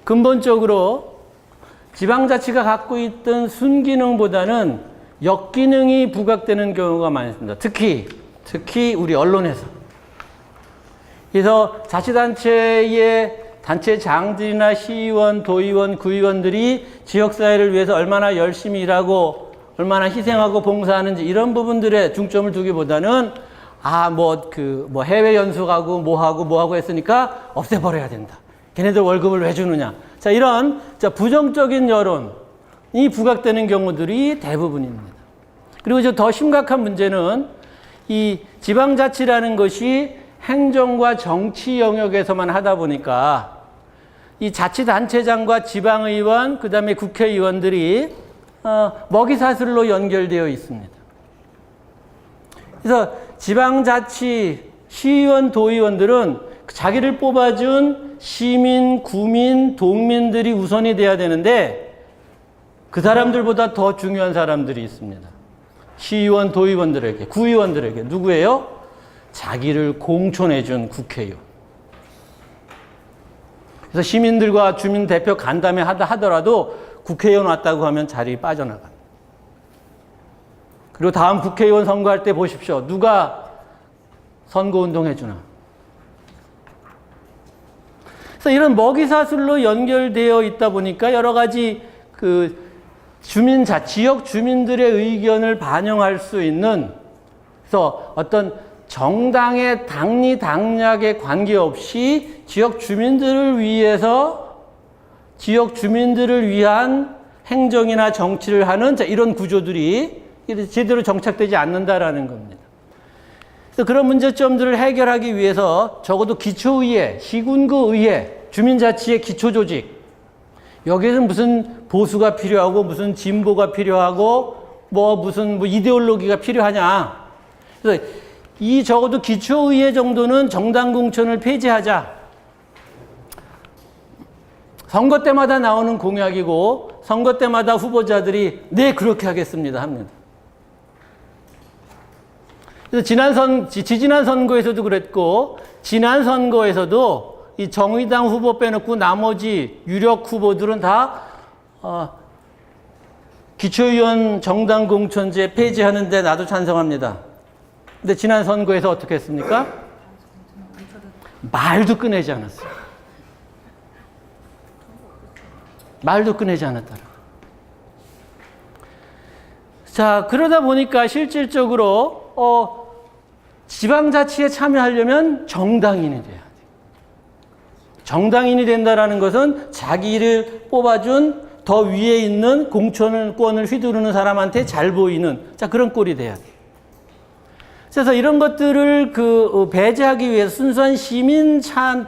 A: 근본적으로 지방자치가 갖고 있던 순기능보다는 역기능이 부각되는 경우가 많습니다. 특히 우리 언론에서. 그래서 자치단체의 단체장들이나 시의원, 도의원, 구의원들이 지역사회를 위해서 얼마나 열심히 일하고 얼마나 희생하고 봉사하는지 이런 부분들에 중점을 두기보다는 해외 연수 가고 뭐하고 했으니까 없애버려야 된다. 걔네들 월급을 왜 주느냐. 자, 이런 부정적인 여론이 부각되는 경우들이 대부분입니다. 그리고 이제 더 심각한 문제는 이 지방자치라는 것이 행정과 정치 영역에서만 하다 보니까 이 자치단체장과 지방의원, 그 다음에 국회의원들이 먹이사슬로 연결되어 있습니다. 그래서 지방자치 시의원, 도의원들은 자기를 뽑아준 시민, 구민, 동민들이 우선이 돼야 되는데 그 사람들보다 더 중요한 사람들이 있습니다. 시의원, 도의원들에게, 구의원들에게. 누구예요? 자기를 공천해준 국회의원. 그래서 시민들과 주민 대표 간담회 하더라도 국회의원 왔다고 하면 자리 빠져나갑니다. 그리고 다음 국회의원 선거할 때 보십시오. 누가 선거운동 해주나. 그래서 이런 먹이사슬로 연결되어 있다 보니까 여러 가지 지역 주민들의 의견을 반영할 수 있는, 그래서 어떤 정당의 당리 당략에 관계없이 지역 주민들을 위한 행정이나 정치를 하는 이런 구조들이 제대로 정착되지 않는다라는 겁니다. 그래서 그런 문제점들을 해결하기 위해서 적어도 기초의회, 시군구 의회, 주민자치의 기초조직, 여기에는 무슨 보수가 필요하고 무슨 진보가 필요하고 무슨 이데올로기가 필요하냐. 그래서 이 적어도 기초의회 정도는 정당공천을 폐지하자. 선거 때마다 나오는 공약이고 선거 때마다 후보자들이 네 그렇게 하겠습니다 합니다. 그래서 지지난 선거에서도 그랬고 지난 선거에서도 이 정의당 후보 빼놓고 나머지 유력 후보들은 다 기초의원 정당공천제 폐지하는데 나도 찬성합니다. 근데 지난 선거에서 어떻게 했습니까? 말도 꺼내지 않았어요. 말도 꺼내지 않았다는. 자, 그러다 보니까 실질적으로 지방자치에 참여하려면 정당인이 돼야 돼요. 정당인이 된다는 것은 자기를 뽑아준 더 위에 있는 공천권을 휘두르는 사람한테 잘 보이는 그런 꼴이 돼야 돼요. 그래서 이런 것들을 배제하기 위해서 순수한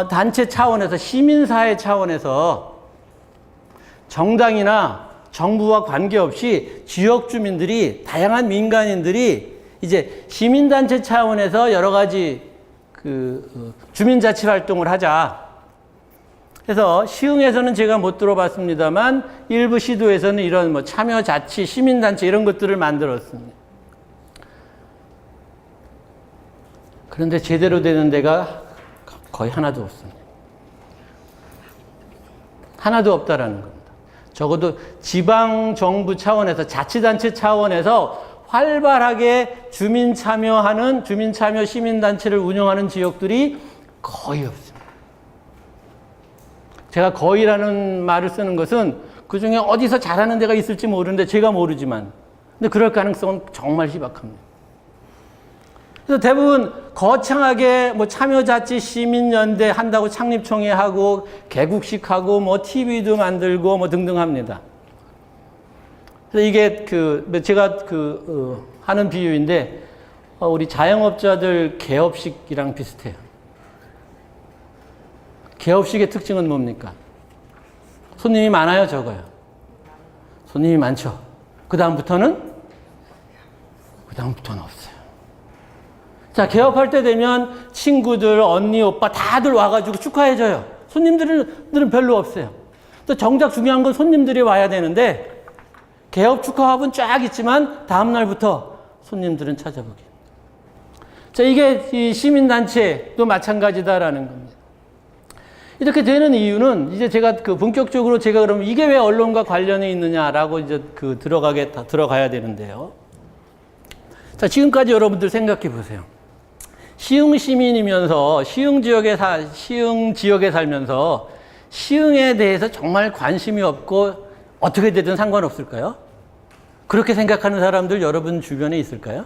A: 단체 차원에서 시민사회 차원에서 정당이나 정부와 관계없이 지역 주민들이 다양한 민간인들이 이제 시민단체 차원에서 여러 가지 주민자치 활동을 하자. 그래서 시흥에서는 제가 못 들어봤습니다만 일부 시도에서는 이런 참여자치, 시민단체 이런 것들을 만들었습니다. 그런데 제대로 되는 데가 거의 하나도 없습니다. 하나도 없다라는 겁니다. 적어도 지방정부 차원에서 자치단체 차원에서 활발하게 주민참여 시민단체를 운영하는 지역들이 거의 없습니다. 제가 거의라는 말을 쓰는 것은 그중에 어디서 잘하는 데가 있을지 모르는데 제가 모르지만 근데 그럴 가능성은 정말 희박합니다. 그래서 대부분 거창하게 참여자치 시민연대 한다고 창립총회 하고 개국식 하고 TV도 만들고 등등 합니다. 그래서 이게 제가 하는 비유인데 우리 자영업자들 개업식이랑 비슷해요. 개업식의 특징은 뭡니까? 손님이 많아요, 적어요? 손님이 많죠. 그 다음부터는 없어요. 자, 개업할 때 되면 친구들, 언니, 오빠 다들 와가지고 축하해줘요. 손님들은 별로 없어요. 또 정작 중요한 건 손님들이 와야 되는데 개업 축하합은 쫙 있지만 다음날부터 손님들은 찾아보기. 자, 이게 이 시민단체도 마찬가지다라는 겁니다. 이렇게 되는 이유는 이제 제가 본격적으로 제가 그러면 이게 왜 언론과 관련이 있느냐라고 이제 들어가야 되는데요. 자, 지금까지 여러분들 생각해 보세요. 시흥 시민이면서 시흥 지역에 살면서 시흥에 대해서 정말 관심이 없고 어떻게 되든 상관없을까요? 그렇게 생각하는 사람들 여러분 주변에 있을까요?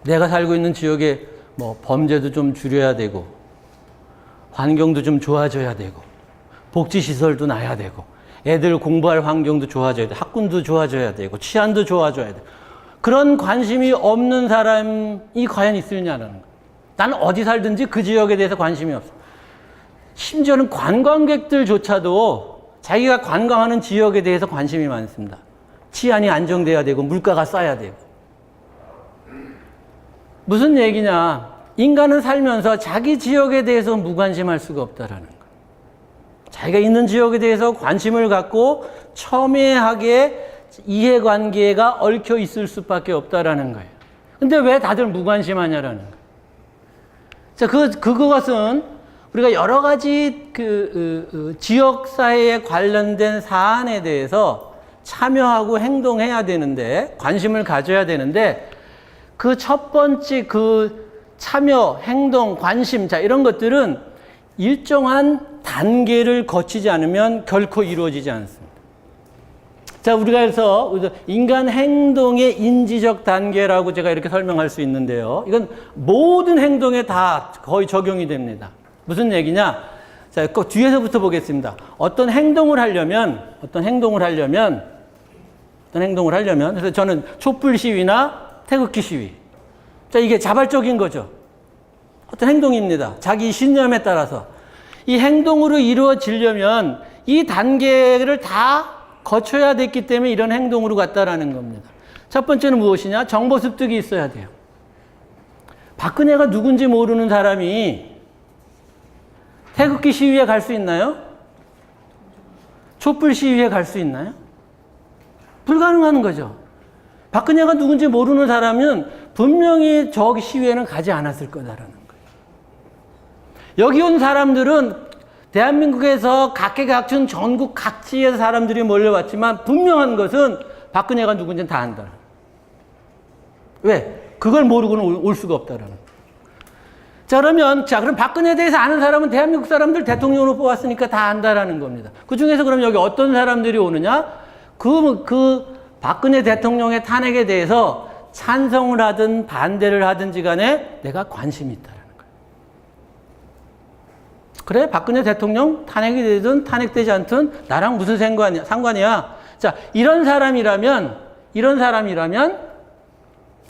A: 내가 살고 있는 지역에 범죄도 좀 줄여야 되고 환경도 좀 좋아져야 되고 복지시설도 나야 되고 애들 공부할 환경도 좋아져야 되고 학군도 좋아져야 되고 치안도 좋아져야 되고 그런 관심이 없는 사람이 과연 있으냐는 거예요. 나는 어디 살든지 그 지역에 대해서 관심이 없어. 심지어는 관광객들조차도 자기가 관광하는 지역에 대해서 관심이 많습니다. 치안이 안정돼야 되고 물가가 싸야 되고. 무슨 얘기냐. 인간은 살면서 자기 지역에 대해서 무관심할 수가 없다라는 거예요. 자기가 있는 지역에 대해서 관심을 갖고 첨예하게 이해관계가 얽혀 있을 수밖에 없다라는 거예요. 근데 왜 다들 무관심하냐라는 거예요. 자, 그것은 우리가 여러 가지 지역사회에 관련된 사안에 대해서 참여하고 행동해야 되는데, 관심을 가져야 되는데, 그 첫 번째 참여, 행동, 관심, 이런 것들은 일정한 단계를 거치지 않으면 결코 이루어지지 않습니다. 자, 우리가 해서 인간 행동의 인지적 단계라고 제가 이렇게 설명할 수 있는데요. 이건 모든 행동에 다 거의 적용이 됩니다. 무슨 얘기냐? 자, 그 뒤에서부터 보겠습니다. 어떤 행동을 하려면, 그래서 저는 촛불 시위나 태극기 시위. 자, 이게 자발적인 거죠. 어떤 행동입니다. 자기 신념에 따라서. 이 행동으로 이루어지려면 이 단계를 다 거쳐야 됐기 때문에 이런 행동으로 갔다라는 겁니다. 첫 번째는 무엇이냐? 정보 습득이 있어야 돼요. 박근혜가 누군지 모르는 사람이 태극기 시위에 갈 수 있나요? 촛불 시위에 갈 수 있나요? 불가능한 거죠. 박근혜가 누군지 모르는 사람은 분명히 저기 시위에는 가지 않았을 거다라는 거예요. 여기 온 사람들은 대한민국에서 각계각층 전국 각지에서 사람들이 몰려왔지만 분명한 것은 박근혜가 누군지는 다 안다. 왜? 그걸 모르고는 올 수가 없다라는 거예요. 자, 그럼 박근혜에 대해서 아는 사람은 대한민국 사람들 대통령으로 뽑았으니까 다 안다라는 겁니다. 그 중에서 그럼 여기 어떤 사람들이 오느냐? 그 박근혜 대통령의 탄핵에 대해서 찬성을 하든 반대를 하든지 간에 내가 관심이 있다라는 거예요. 그래, 박근혜 대통령 탄핵이 되든 탄핵되지 않든 나랑 무슨 상관이야? 자, 이런 사람이라면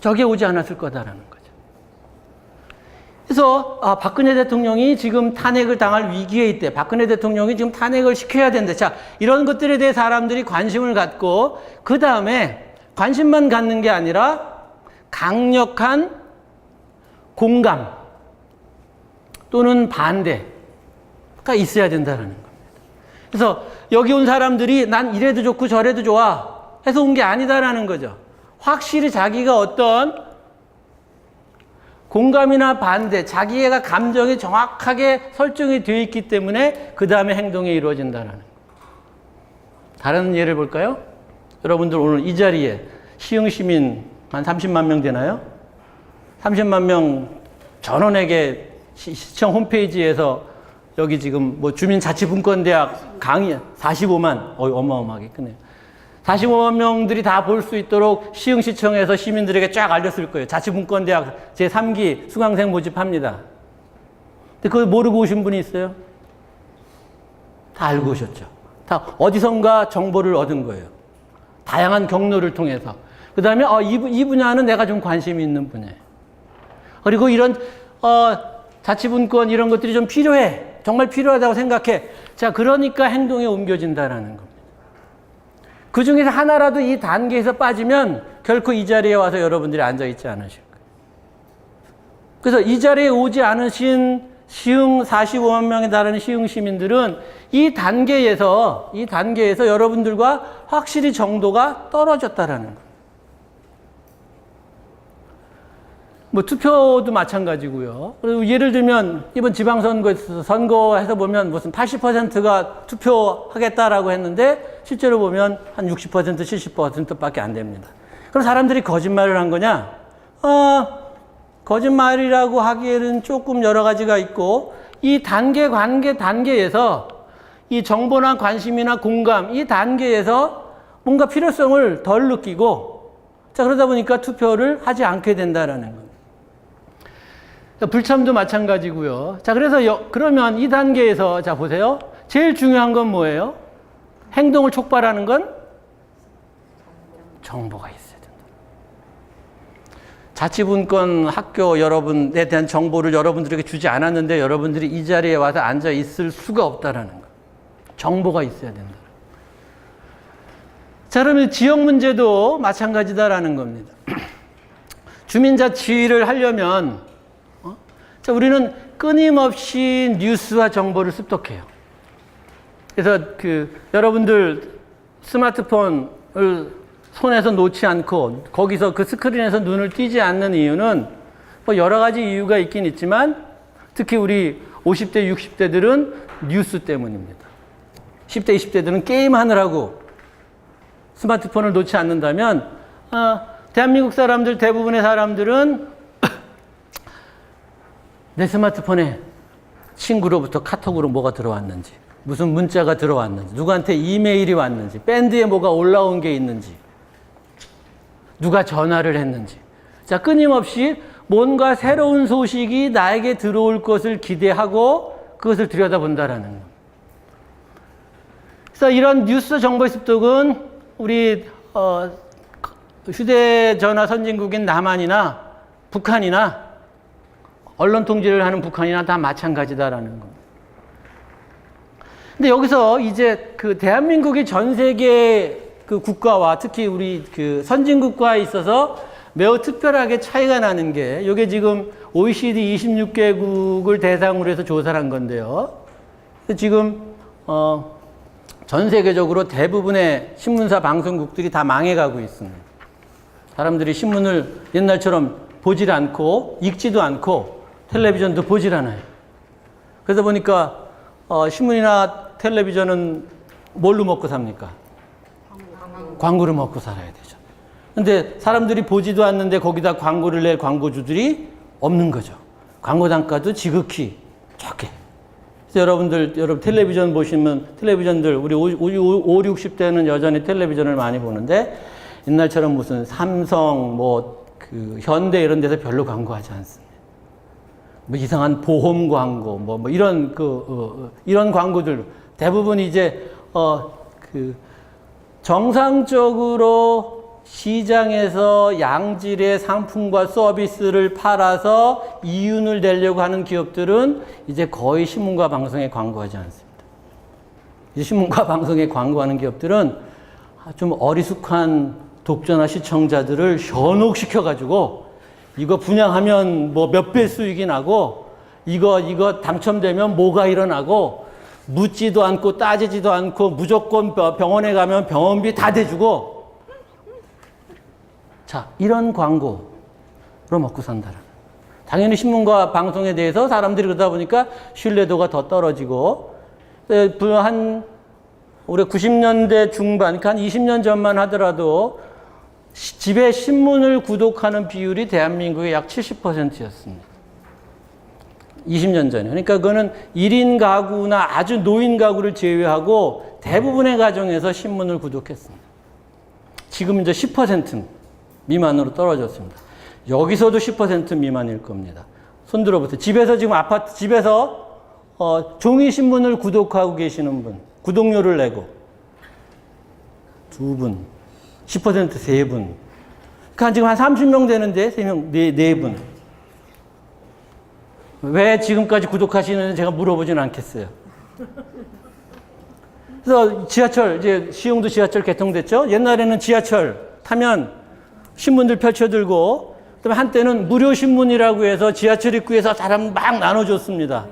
A: 저게 오지 않았을 거다라는 거죠. 그래서 박근혜 대통령이 지금 탄핵을 당할 위기에 있대. 박근혜 대통령이 지금 탄핵을 시켜야 된대. 자, 이런 것들에 대해 사람들이 관심을 갖고 그 다음에 관심만 갖는 게 아니라 강력한 공감 또는 반대가 있어야 된다는 겁니다. 그래서 여기 온 사람들이 난 이래도 좋고 저래도 좋아 해서 온 게 아니다라는 거죠. 확실히 자기가 어떤 공감이나 반대, 자기가 감정이 정확하게 설정이 되어 있기 때문에 그 다음에 행동이 이루어진다는 거예요. 다른 예를 볼까요? 여러분들 오늘 이 자리에 시흥시민 한 30만 명 되나요? 30만 명 전원에게 시청 홈페이지에서 여기 지금 뭐 주민자치분권대학 강의 45만, 어마어마하게 크네요. 45만 명들이 다 볼 수 있도록 시흥시청에서 시민들에게 쫙 알렸을 거예요. 자치분권대학 제3기 수강생 모집합니다. 근데 그걸 모르고 오신 분이 있어요? 다 알고 오셨죠. 다 어디선가 정보를 얻은 거예요. 다양한 경로를 통해서. 그 다음에 이 분야는 내가 좀 관심이 있는 분야예요. 그리고 이런 자치분권 이런 것들이 좀 필요해. 정말 필요하다고 생각해. 자, 그러니까 행동에 옮겨진다라는 겁니다. 그 중에서 하나라도 이 단계에서 빠지면 결코 이 자리에 와서 여러분들이 앉아있지 않으실 거예요. 그래서 이 자리에 오지 않으신 시흥 45만 명에 달하는 시흥 시민들은 이 단계에서 여러분들과 확실히 정도가 떨어졌다라는 거예요. 뭐 투표도 마찬가지고요. 그리고 예를 들면 이번 지방선거에서 선거해서 보면 무슨 80%가 투표하겠다라고 했는데 실제로 보면 한 60%, 70%밖에 안 됩니다. 그럼 사람들이 거짓말을 한 거냐? 거짓말이라고 하기에는 조금 여러 가지가 있고 이 단계에서 이 정보나 관심이나 공감 이 단계에서 뭔가 필요성을 덜 느끼고 자 그러다 보니까 투표를 하지 않게 된다라는 겁니다. 불참도 마찬가지고요. 자, 그래서 그러면 이 단계에서 자 보세요. 제일 중요한 건 뭐예요? 행동을 촉발하는 건 정보가 있어야 된다. 자치분권 학교 여러분에 대한 정보를 여러분들에게 주지 않았는데 여러분들이 이 자리에 와서 앉아 있을 수가 없다라는 거. 정보가 있어야 된다. 자, 그러면 지역 문제도 마찬가지다라는 겁니다. 주민자치를 하려면 자, 우리는 끊임없이 뉴스와 정보를 습득해요. 그래서 여러분들 스마트폰을 손에서 놓지 않고 거기서 그 스크린에서 눈을 띄지 않는 이유는 뭐 여러 가지 이유가 있긴 있지만 특히 우리 50대, 60대들은 뉴스 때문입니다. 10대, 20대들은 게임하느라고 스마트폰을 놓지 않는다면 대한민국 사람들 대부분의 사람들은 내 스마트폰에 친구로부터 카톡으로 뭐가 들어왔는지, 무슨 문자가 들어왔는지, 누구한테 이메일이 왔는지, 밴드에 뭐가 올라온 게 있는지, 누가 전화를 했는지. 자, 끊임없이 뭔가 새로운 소식이 나에게 들어올 것을 기대하고 그것을 들여다본다라는 것. 그래서 이런 뉴스 정보의 습득은 우리 휴대전화 선진국인 남한이나 북한이나 언론 통제를 하는 북한이나 다 마찬가지다라는 겁니다. 근데 여기서 이제 그 대한민국이 전 세계 그 국가와 특히 우리 그 선진국과에 있어서 매우 특별하게 차이가 나는 게 이게 지금 OECD 26개국을 대상으로 해서 조사를 한 건데요. 지금 전 세계적으로 대부분의 신문사 방송국들이 다 망해가고 있습니다. 사람들이 신문을 옛날처럼 보질 않고 읽지도 않고 텔레비전도 보질 않아요. 그러다 보니까 신문이나 텔레비전은 뭘로 먹고 삽니까? 광고를 먹고 살아야 되죠. 근데 사람들이 보지도 않는데 거기다 광고를 낼 광고주들이 없는 거죠. 광고 단가도 지극히 적게. 그래서 여러분 텔레비전 보시면 텔레비전들 우리 5, 60대는 여전히 텔레비전을 많이 보는데 옛날처럼 무슨 삼성 그 현대 이런 데서 별로 광고하지 않습니다. 뭐 이상한 보험 광고 뭐 이런 이런 광고들 대부분 이제 정상적으로 시장에서 양질의 상품과 서비스를 팔아서 이윤을 내려고 하는 기업들은 이제 거의 신문과 방송에 광고하지 않습니다. 이제 신문과 방송에 광고하는 기업들은 좀 어리숙한 독자나 시청자들을 현혹시켜가지고 이거 분양하면 뭐 몇 배 수익이 나고 이거 당첨되면 뭐가 일어나고 묻지도 않고 따지지도 않고 무조건 병원에 가면 병원비 다 대주고 자, 이런 광고로 먹고 산다라는. 당연히 신문과 방송에 대해서 사람들이 그러다 보니까 신뢰도가 더 떨어지고 올해 90년대 중반, 그러니까 한 20년 전만 하더라도 집에 신문을 구독하는 비율이 대한민국의 약 70%였습니다. 20년 전에. 그러니까 그거는 1인 가구나 아주 노인 가구를 제외하고 대부분의 가정에서 신문을 구독했습니다. 지금 이제 10% 미만으로 떨어졌습니다. 여기서도 10% 미만일 겁니다. 손들어보세요. 집에서 지금 집에서 종이 신문을 구독하고 계시는 분, 구독료를 내고 2분, 10% 3분. 그러니까 지금 한 30명 되는데 3명, 4분. 왜 지금까지 구독하시는지 제가 물어보진 않겠어요. 그래서 지하철, 이제 시흥도 지하철 개통됐죠? 옛날에는 지하철 타면 신문들 펼쳐들고, 그다음에 한때는 무료 신문이라고 해서 지하철 입구에서 사람 막 나눠줬습니다.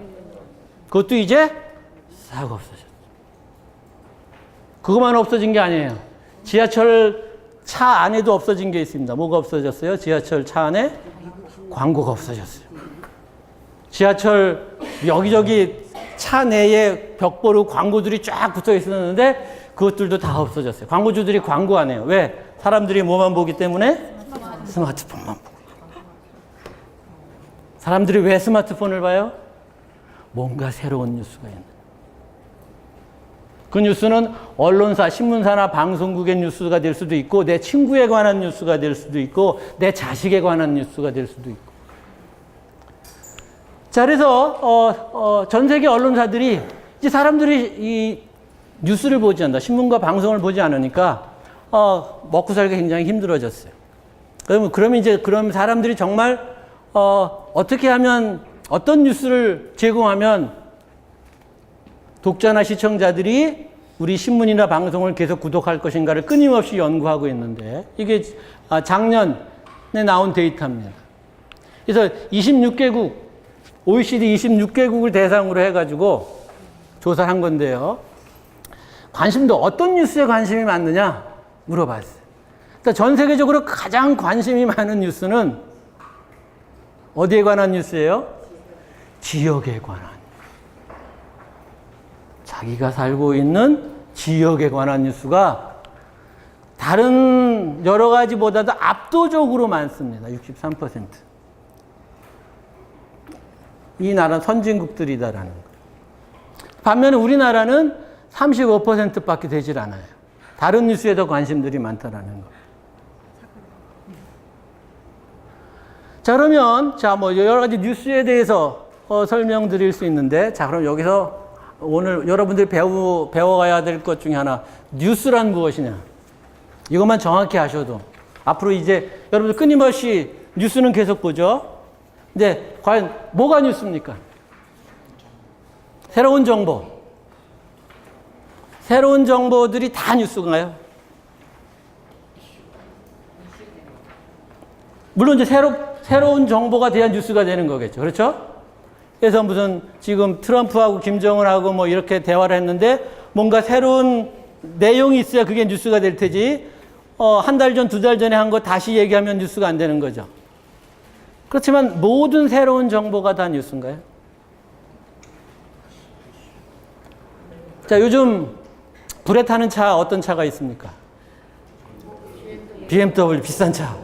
A: 그것도 이제 싹 없어졌어요. 그것만 없어진 게 아니에요. 지하철 차 안에도 없어진 게 있습니다. 뭐가 없어졌어요? 지하철 차 안에 광고가 없어졌어요. 지하철 여기저기 차 내에 벽보로 광고들이 쫙 붙어 있었는데 그것들도 다 없어졌어요. 광고주들이 광고 안 해요. 왜? 사람들이 뭐만 보기 때문에? 스마트폰만 보고. 사람들이 왜 스마트폰을 봐요? 뭔가 새로운 뉴스가 있는. 그 뉴스는 언론사, 신문사나 방송국의 뉴스가 될 수도 있고 내 친구에 관한 뉴스가 될 수도 있고 내 자식에 관한 뉴스가 될 수도 있고. 자, 그래서 전 세계 언론사들이 이제 사람들이 이 뉴스를 보지 않는다. 신문과 방송을 보지 않으니까 먹고 살기가 굉장히 힘들어졌어요. 그럼 사람들이 정말 어떻게 하면 어떤 뉴스를 제공하면 독자나 시청자들이 우리 신문이나 방송을 계속 구독할 것인가를 끊임없이 연구하고 있는데 이게 작년에 나온 데이터입니다. 그래서 26개국, OECD 26개국을 대상으로 해가지고 조사를 한 건데요. 관심도 어떤 뉴스에 관심이 많느냐 물어봤어요. 그러니까 전 세계적으로 가장 관심이 많은 뉴스는 어디에 관한 뉴스예요? 지역에 관한. 자기가 살고 있는 지역에 관한 뉴스가 다른 여러 가지보다도 압도적으로 많습니다. 63%. 이 나라는 선진국들이다라는 거. 반면에 우리나라는 35%밖에 되질 않아요. 다른 뉴스에 더 관심들이 많다라는 거. 자, 그러면, 자, 뭐, 여러 가지 뉴스에 대해서 설명드릴 수 있는데, 자, 그럼 여기서 오늘 여러분들이 배워가야 될 것 중에 하나, 뉴스란 무엇이냐. 이것만 정확히 아셔도. 앞으로 이제 여러분들 끊임없이 뉴스는 계속 보죠. 근데 과연 뭐가 뉴스입니까? 새로운 정보. 새로운 정보들이 다 뉴스인가요? 물론 이제 새로운 정보가 돼야 뉴스가 되는 거겠죠. 그렇죠? 그래서 무슨 지금 트럼프하고 김정은하고 뭐 이렇게 대화를 했는데 뭔가 새로운 내용이 있어야 그게 뉴스가 될 테지, 한 달 전, 두 달 전에 한 거 다시 얘기하면 뉴스가 안 되는 거죠. 그렇지만 모든 새로운 정보가 다 뉴스인가요? 자, 요즘 불에 타는 차 어떤 차가 있습니까? BMW 비싼 차.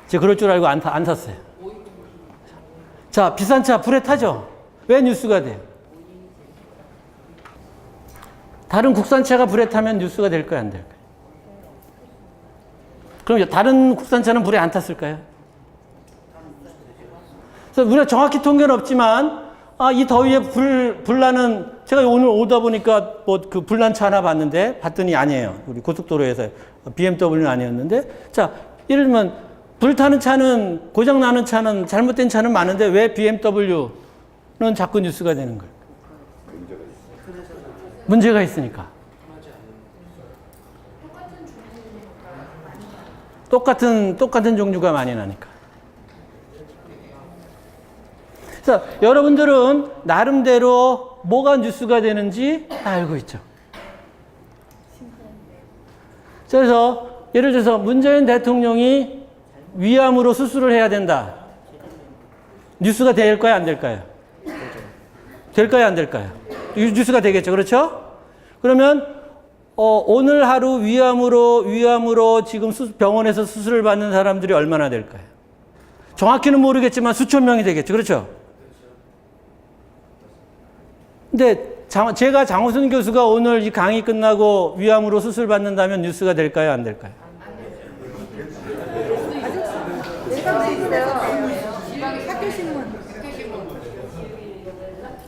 A: 제가 그럴 줄 알고 안 탔어요. 자, 비싼 차 불에 타죠? 왜 뉴스가 돼요? 다른 국산차가 불에 타면 뉴스가 될까요, 안 될까요? 그럼 다른 국산차는 불에 안 탔을까요? 그래서 우리가 정확히 통계는 없지만, 이 더위에 불나는, 제가 오늘 오다 보니까 뭐 그 불난 차 하나 봤더니 아니에요. 우리 고속도로에서 BMW는 아니었는데, 자, 예를 들면 불타는 차는, 고장나는 차는, 잘못된 차는 많은데 왜 BMW는 자꾸 뉴스가 되는 거예요? 문제가 있으니까. 똑같은 종류가 많이 나니까. 그래서 여러분들은 나름대로 뭐가 뉴스가 되는지 다 알고 있죠. 그래서 예를 들어서 문재인 대통령이 위암으로 수술을 해야 된다. 뉴스가 될까요, 안 될까요? 될까요, 안 될까요? 뉴스가 되겠죠. 그렇죠? 그러면 오늘 하루 위암으로 지금 병원에서 수술을 받는 사람들이 얼마나 될까요? 정확히는 모르겠지만 수천 명이 되겠죠. 그렇죠? 근데 제가 장호순 교수가 오늘 이 강의 끝나고 위암으로 수술 받는다면 뉴스가 될까요, 안 될까요?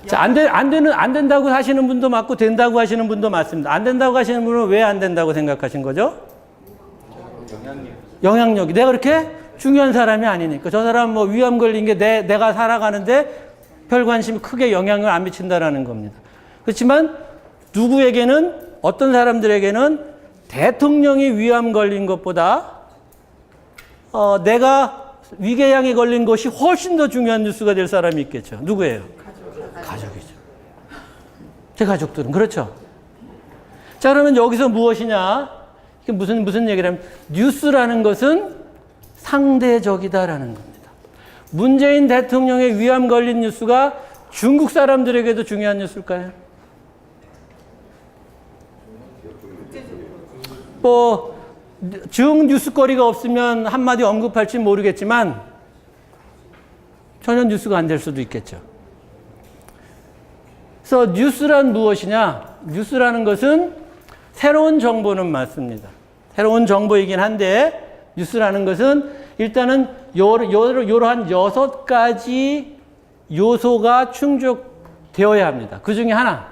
A: 자, 안 된다고 하시는 분도 맞고 된다고 하시는 분도 맞습니다. 안 된다고 하시는 분은 왜 안 된다고 생각하신 거죠? 영향력이. 내가 그렇게 중요한 사람이 아니니까. 저 사람 뭐 위암 걸린 게 내가 살아가는데 별 관심이 크게 영향을 안 미친다라는 겁니다. 그렇지만 누구에게는, 어떤 사람들에게는 대통령이 위암 걸린 것보다 내가 위궤양에 걸린 것이 훨씬 더 중요한 뉴스가 될 사람이 있겠죠. 누구예요? 가족이죠. 제 가족들은. 그렇죠. 자, 그러면 여기서 무엇이냐? 이게 무슨 얘기냐면, 뉴스라는 것은 상대적이다라는 겁니다. 문재인 대통령의 위암 걸린 뉴스가 중국 사람들에게도 중요한 뉴스일까요? 뭐, 뉴스거리가 없으면 한마디 언급할지 모르겠지만, 전혀 뉴스가 안 될 수도 있겠죠. 그래서 뉴스란 무엇이냐? 뉴스라는 것은 새로운 정보는 맞습니다. 새로운 정보이긴 한데, 뉴스라는 것은 일단은 이러한 6가지 요소가 충족되어야 합니다. 그 중에 하나.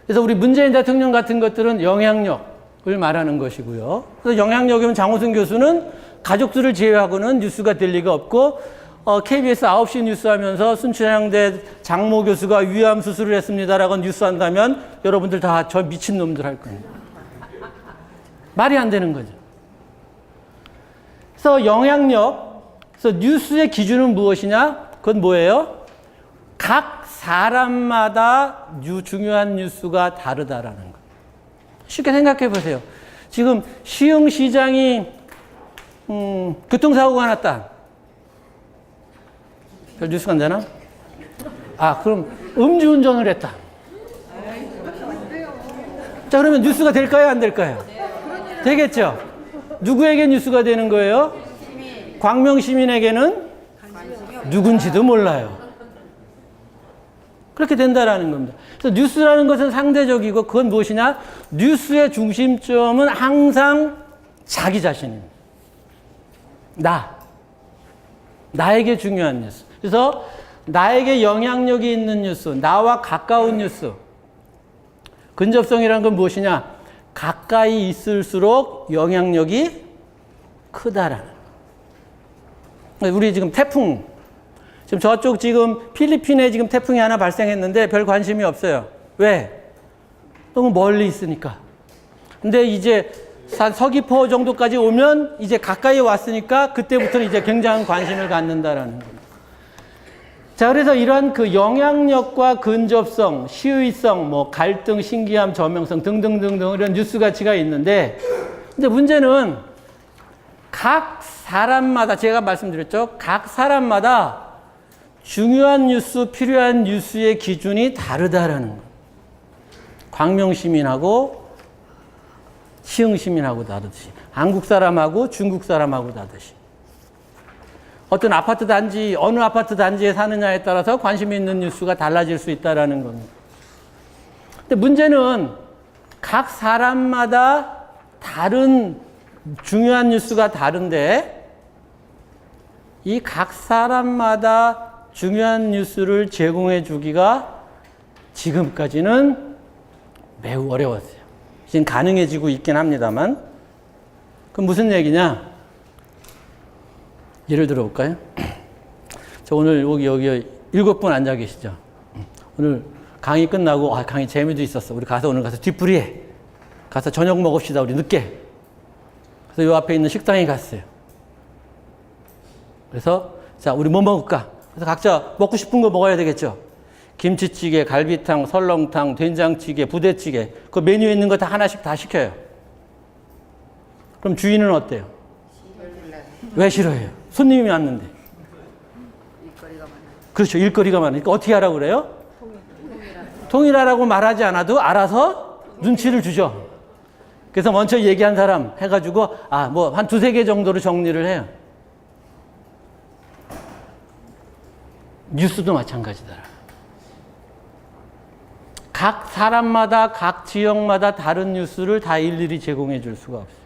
A: 그래서 우리 문재인 대통령 같은 것들은 영향력을 말하는 것이고요. 그래서 영향력이면 장호순 교수는 가족들을 제외하고는 뉴스가 될 리가 없고, KBS 9시 뉴스 하면서 순천향대 장모 교수가 위암 수술을 했습니다라고 뉴스 한다면 여러분들 다 저 미친놈들 할 겁니다. 말이 안 되는 거죠. 그래서 영향력, 그래서 뉴스의 기준은 무엇이냐? 그건 뭐예요? 각 사람마다 중요한 뉴스가 다르다라는 거. 쉽게 생각해 보세요. 지금 시흥시장이 교통사고가 났다. 별 뉴스가 안 되나? 그럼 음주운전을 했다. 자, 그러면 뉴스가 될까요, 안 될까요? 되겠죠? 누구에게 뉴스가 되는 거예요? 광명 시민에게는 누군지도 몰라요. 그렇게 된다라는 겁니다. 그래서 뉴스라는 것은 상대적이고 그건 무엇이냐? 뉴스의 중심점은 항상 자기 자신입니다. 나에게 중요한 뉴스. 그래서 나에게 영향력이 있는 뉴스, 나와 가까운 뉴스. 근접성이라는 건 무엇이냐? 가까이 있을수록 영향력이 크다라는. 우리 지금 태풍, 지금 저쪽 지금 필리핀에 지금 태풍이 하나 발생했는데 별 관심이 없어요. 왜? 너무 멀리 있으니까. 근데 이제 서귀포 정도까지 오면 이제 가까이 왔으니까 그때부터는 이제 굉장한 관심을 갖는다라는 겁니다. 자, 그래서 이러한 그 영향력과 근접성, 시의성, 뭐 갈등, 신기함, 저명성 등등등등 이런 뉴스 가치가 있는데, 근데 문제는 각 사람마다 제가 말씀드렸죠. 각 사람마다 중요한 뉴스, 필요한 뉴스의 기준이 다르다라는 거예요. 광명시민하고 시흥시민하고 다르듯이, 한국 사람하고 중국 사람하고 다르듯이. 어떤 아파트 단지, 어느 아파트 단지에 사느냐에 따라서 관심이 있는 뉴스가 달라질 수 있다는 겁니다. 근데 문제는 각 사람마다 다른 중요한 뉴스가 다른데 이 각 사람마다 중요한 뉴스를 제공해 주기가 지금까지는 매우 어려웠어요. 지금 가능해지고 있긴 합니다만. 그럼 무슨 얘기냐? 예를 들어 볼까요? 저 오늘 여기 7분 앉아 계시죠? 오늘 강의 끝나고, 강의 재미도 있었어. 우리 오늘 가서 뒷풀이해. 가서 저녁 먹읍시다. 우리 늦게. 그래서 요 앞에 있는 식당에 갔어요. 그래서, 자, 우리 뭐 먹을까? 그래서 각자 먹고 싶은 거 먹어야 되겠죠? 김치찌개, 갈비탕, 설렁탕, 된장찌개, 부대찌개. 그 메뉴에 있는 거 다 하나씩 다 시켜요. 그럼 주인은 어때요? 왜 싫어해요? 손님이 왔는데. 일거리가 많아요. 그렇죠. 일거리가 많으니까 어떻게 하라고 그래요? 통일하라고 말하지 않아도 알아서 눈치를 주죠. 그래서 먼저 얘기한 사람 해가지고, 뭐, 한 2-3개 정도로 정리를 해요. 뉴스도 마찬가지더라. 각 사람마다, 각 지역마다 다른 뉴스를 다 일일이 제공해 줄 수가 없어요.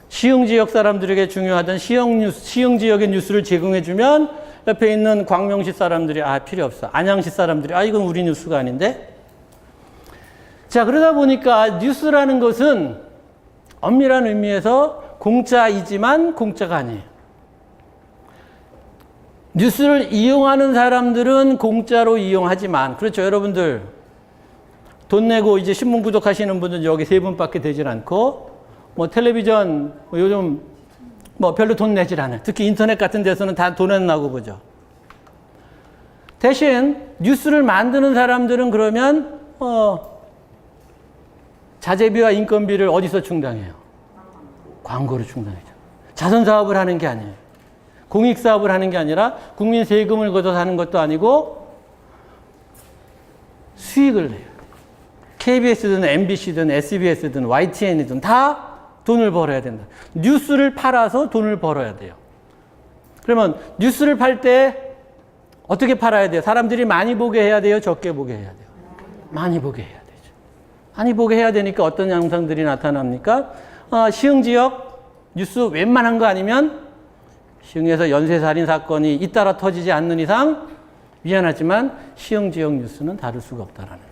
A: 시흥 지역 사람들에게 중요하던 시흥 지역의 뉴스를 제공해 주면 옆에 있는 광명시 사람들이 필요 없어. 안양시 사람들이 이건 우리 뉴스가 아닌데. 자, 그러다 보니까 뉴스라는 것은 엄밀한 의미에서 공짜이지만 공짜가 아니에요. 뉴스를 이용하는 사람들은 공짜로 이용하지만, 그렇죠, 여러분들 돈 내고 이제 신문 구독하시는 분들은 여기 3분밖에 되질 않고, 뭐 텔레비전 요즘 뭐 별로 돈 내질 않아요. 특히 인터넷 같은 데서는 다 돈 안 나고 보죠. 대신 뉴스를 만드는 사람들은 그러면 자재비와 인건비를 어디서 충당해요? 광고로 충당해요. 자선 사업을 하는 게 아니에요. 공익 사업을 하는 게 아니라 국민 세금을 걷어서 하는 것도 아니고 수익을 내요. KBS든 MBC든 SBS든 YTN이든 다 돈을 벌어야 된다. 뉴스를 팔아서 돈을 벌어야 돼요. 그러면 뉴스를 팔 때 어떻게 팔아야 돼요? 사람들이 많이 보게 해야 돼요? 적게 보게 해야 돼요? 많이 보게 해야 되죠. 많이 보게 해야 되니까 어떤 양상들이 나타납니까? 시흥 지역 뉴스 웬만한 거 아니면 시흥에서 연쇄살인 사건이 잇따라 터지지 않는 이상 미안하지만 시흥 지역 뉴스는 다룰 수가 없다라는 거예요.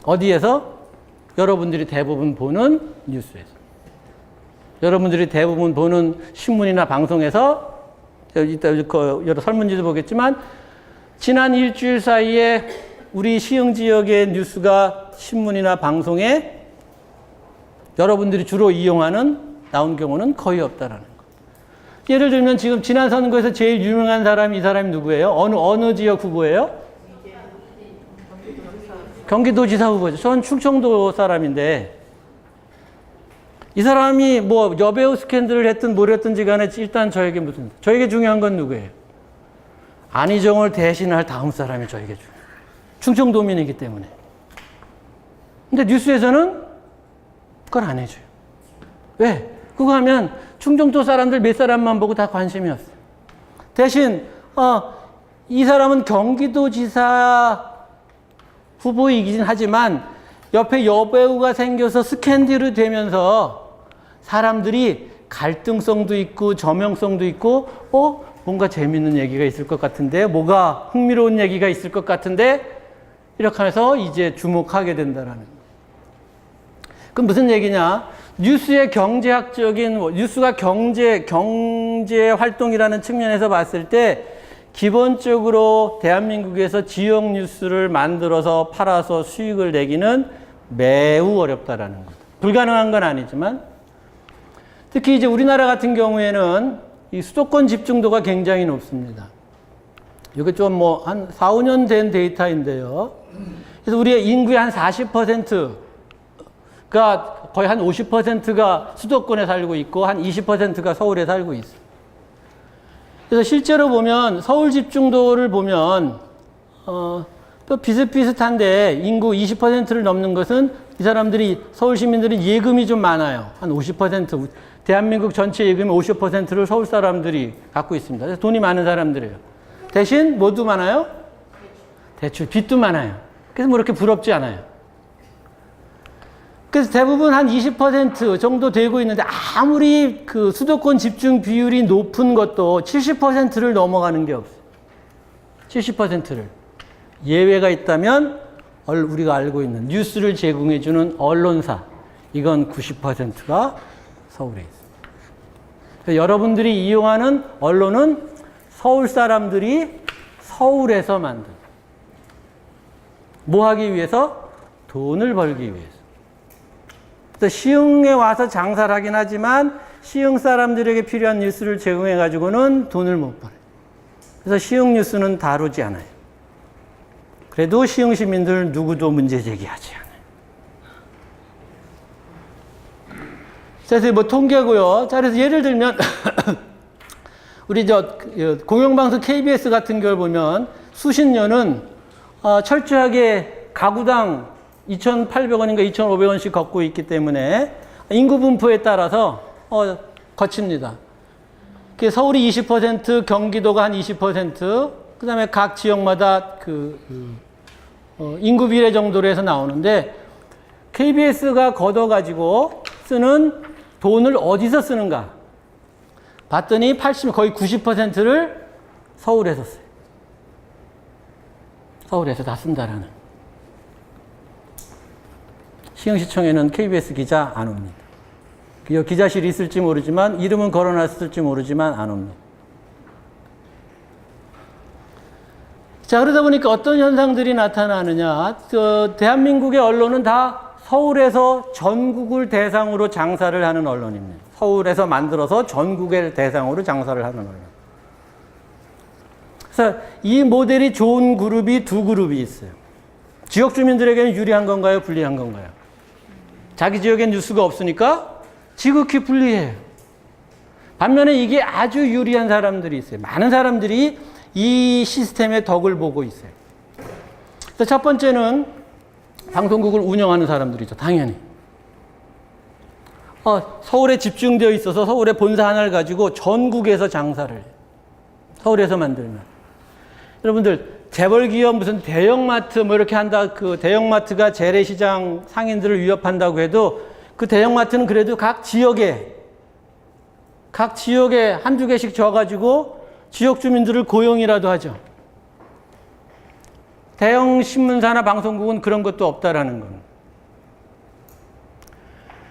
A: 어디에서? 여러분들이 대부분 보는 뉴스에서. 여러분들이 대부분 보는 신문이나 방송에서, 이따 여러 설문지도 보겠지만, 지난 일주일 사이에 우리 시흥 지역의 뉴스가 신문이나 방송에 여러분들이 주로 나온 경우는 거의 없다라는 거. 예를 들면 지금 지난 선거에서 제일 유명한 사람이 이 사람이 누구예요? 어느 지역 후보예요? 경기도지사 후보죠. 저는 충청도 사람인데 이 사람이 뭐 여배우 스캔들을 했든 뭘 했든지 간에 일단 저에게 중요한 건 누구예요? 안희정을 대신할 다음 사람이 저에게 중요해요. 충청도민이기 때문에. 근데 뉴스에서는 그걸 안 해줘요. 왜? 그거 하면 충청도 사람들 몇 사람만 보고 다 관심이 없어요. 대신 이 사람은 경기도지사 후보이긴 하지만 옆에 여배우가 생겨서 스캔들이 되면서 사람들이 갈등성도 있고 저명성도 있고 뭔가 재밌는 얘기가 있을 것 같은데, 뭐가 흥미로운 얘기가 있을 것 같은데, 이렇게 해서 이제 주목하게 된다라는 거예요. 그럼 무슨 얘기냐? 뉴스의 경제학적인, 뉴스가 경제 활동이라는 측면에서 봤을 때 기본적으로 대한민국에서 지역 뉴스를 만들어서 팔아서 수익을 내기는 매우 어렵다라는 거죠. 불가능한 건 아니지만, 특히 이제 우리나라 같은 경우에는 이 수도권 집중도가 굉장히 높습니다. 이게 좀 한 4, 5년 된 데이터인데요. 그래서 우리의 인구의 한 40%가 거의 한 50%가 수도권에 살고 있고 한 20%가 서울에 살고 있어요. 그래서 실제로 보면 서울 집중도를 보면 또 비슷비슷한데 인구 20%를 넘는 것은 이 사람들이, 서울 시민들은 예금이 좀 많아요. 한 50%. 대한민국 전체 예금의 50%를 서울 사람들이 갖고 있습니다. 그래서 돈이 많은 사람들이에요. 대신 뭐도 많아요? 대출, 빚도 많아요. 그래서 뭐 이렇게 부럽지 않아요. 그래서 대부분 한 20% 정도 되고 있는데, 아무리 그 수도권 집중 비율이 높은 것도 70%를 넘어가는 게 없어요. 70%를. 예외가 있다면 우리가 알고 있는 뉴스를 제공해주는 언론사, 이건 90%가 서울에 있습니다. 그래서 여러분들이 이용하는 언론은 서울 사람들이 서울에서 만든, 뭐 하기 위해서? 돈을 벌기 위해서. 그래서 시흥에 와서 장사를 하긴 하지만 시흥 사람들에게 필요한 뉴스를 제공해 가지고는 돈을 못 벌어요. 그래서 시흥 뉴스는 다루지 않아요. 그래도 시흥 시민들 누구도 문제 제기하지 않아요. 그래서 뭐 통계고요. 자, 그래서 예를 들면 우리 공영방송 KBS 같은 걸 보면 수십 년은 철저하게 가구당 2,800원인가 2,500원씩 걷고 있기 때문에 인구 분포에 따라서 거칩니다. 서울이 20%, 경기도가 한 20%, 그 다음에 각 지역마다 인구 비례 정도로 해서 나오는데, KBS가 걷어가지고 쓰는 돈을 어디서 쓰는가 봤더니 거의 90%를 서울에서 써요. 서울에서 다 쓴다라는. 시흥시청에는 KBS 기자 안 옵니다. 기자실이 있을지 모르지만, 이름은 걸어놨을지 모르지만 안 옵니다. 자, 그러다 보니까 어떤 현상들이 나타나느냐. 대한민국의 언론은 다 서울에서 전국을 대상으로 장사를 하는 언론입니다. 서울에서 만들어서 전국을 대상으로 장사를 하는 언론. 그래서 이 모델이 좋은 그룹이 두 그룹이 있어요. 지역 주민들에게는 유리한 건가요? 불리한 건가요? 자기 지역엔 뉴스가 없으니까 지극히 불리해요. 반면에 이게 아주 유리한 사람들이 있어요. 많은 사람들이 이 시스템의 덕을 보고 있어요. 첫 번째는 방송국을 운영하는 사람들이죠. 당연히. 서울에 집중되어 있어서 서울에 본사 하나를 가지고 전국에서 장사를 해요. 서울에서 만들면. 여러분들, 재벌기업 무슨 대형마트 뭐 이렇게 한다, 그 대형마트가 재래시장 상인들을 위협한다고 해도 그 대형마트는 그래도 각 지역에 한두 개씩 줘가지고 지역 주민들을 고용이라도 하죠. 대형 신문사나 방송국은 그런 것도 없다라는 겁니다.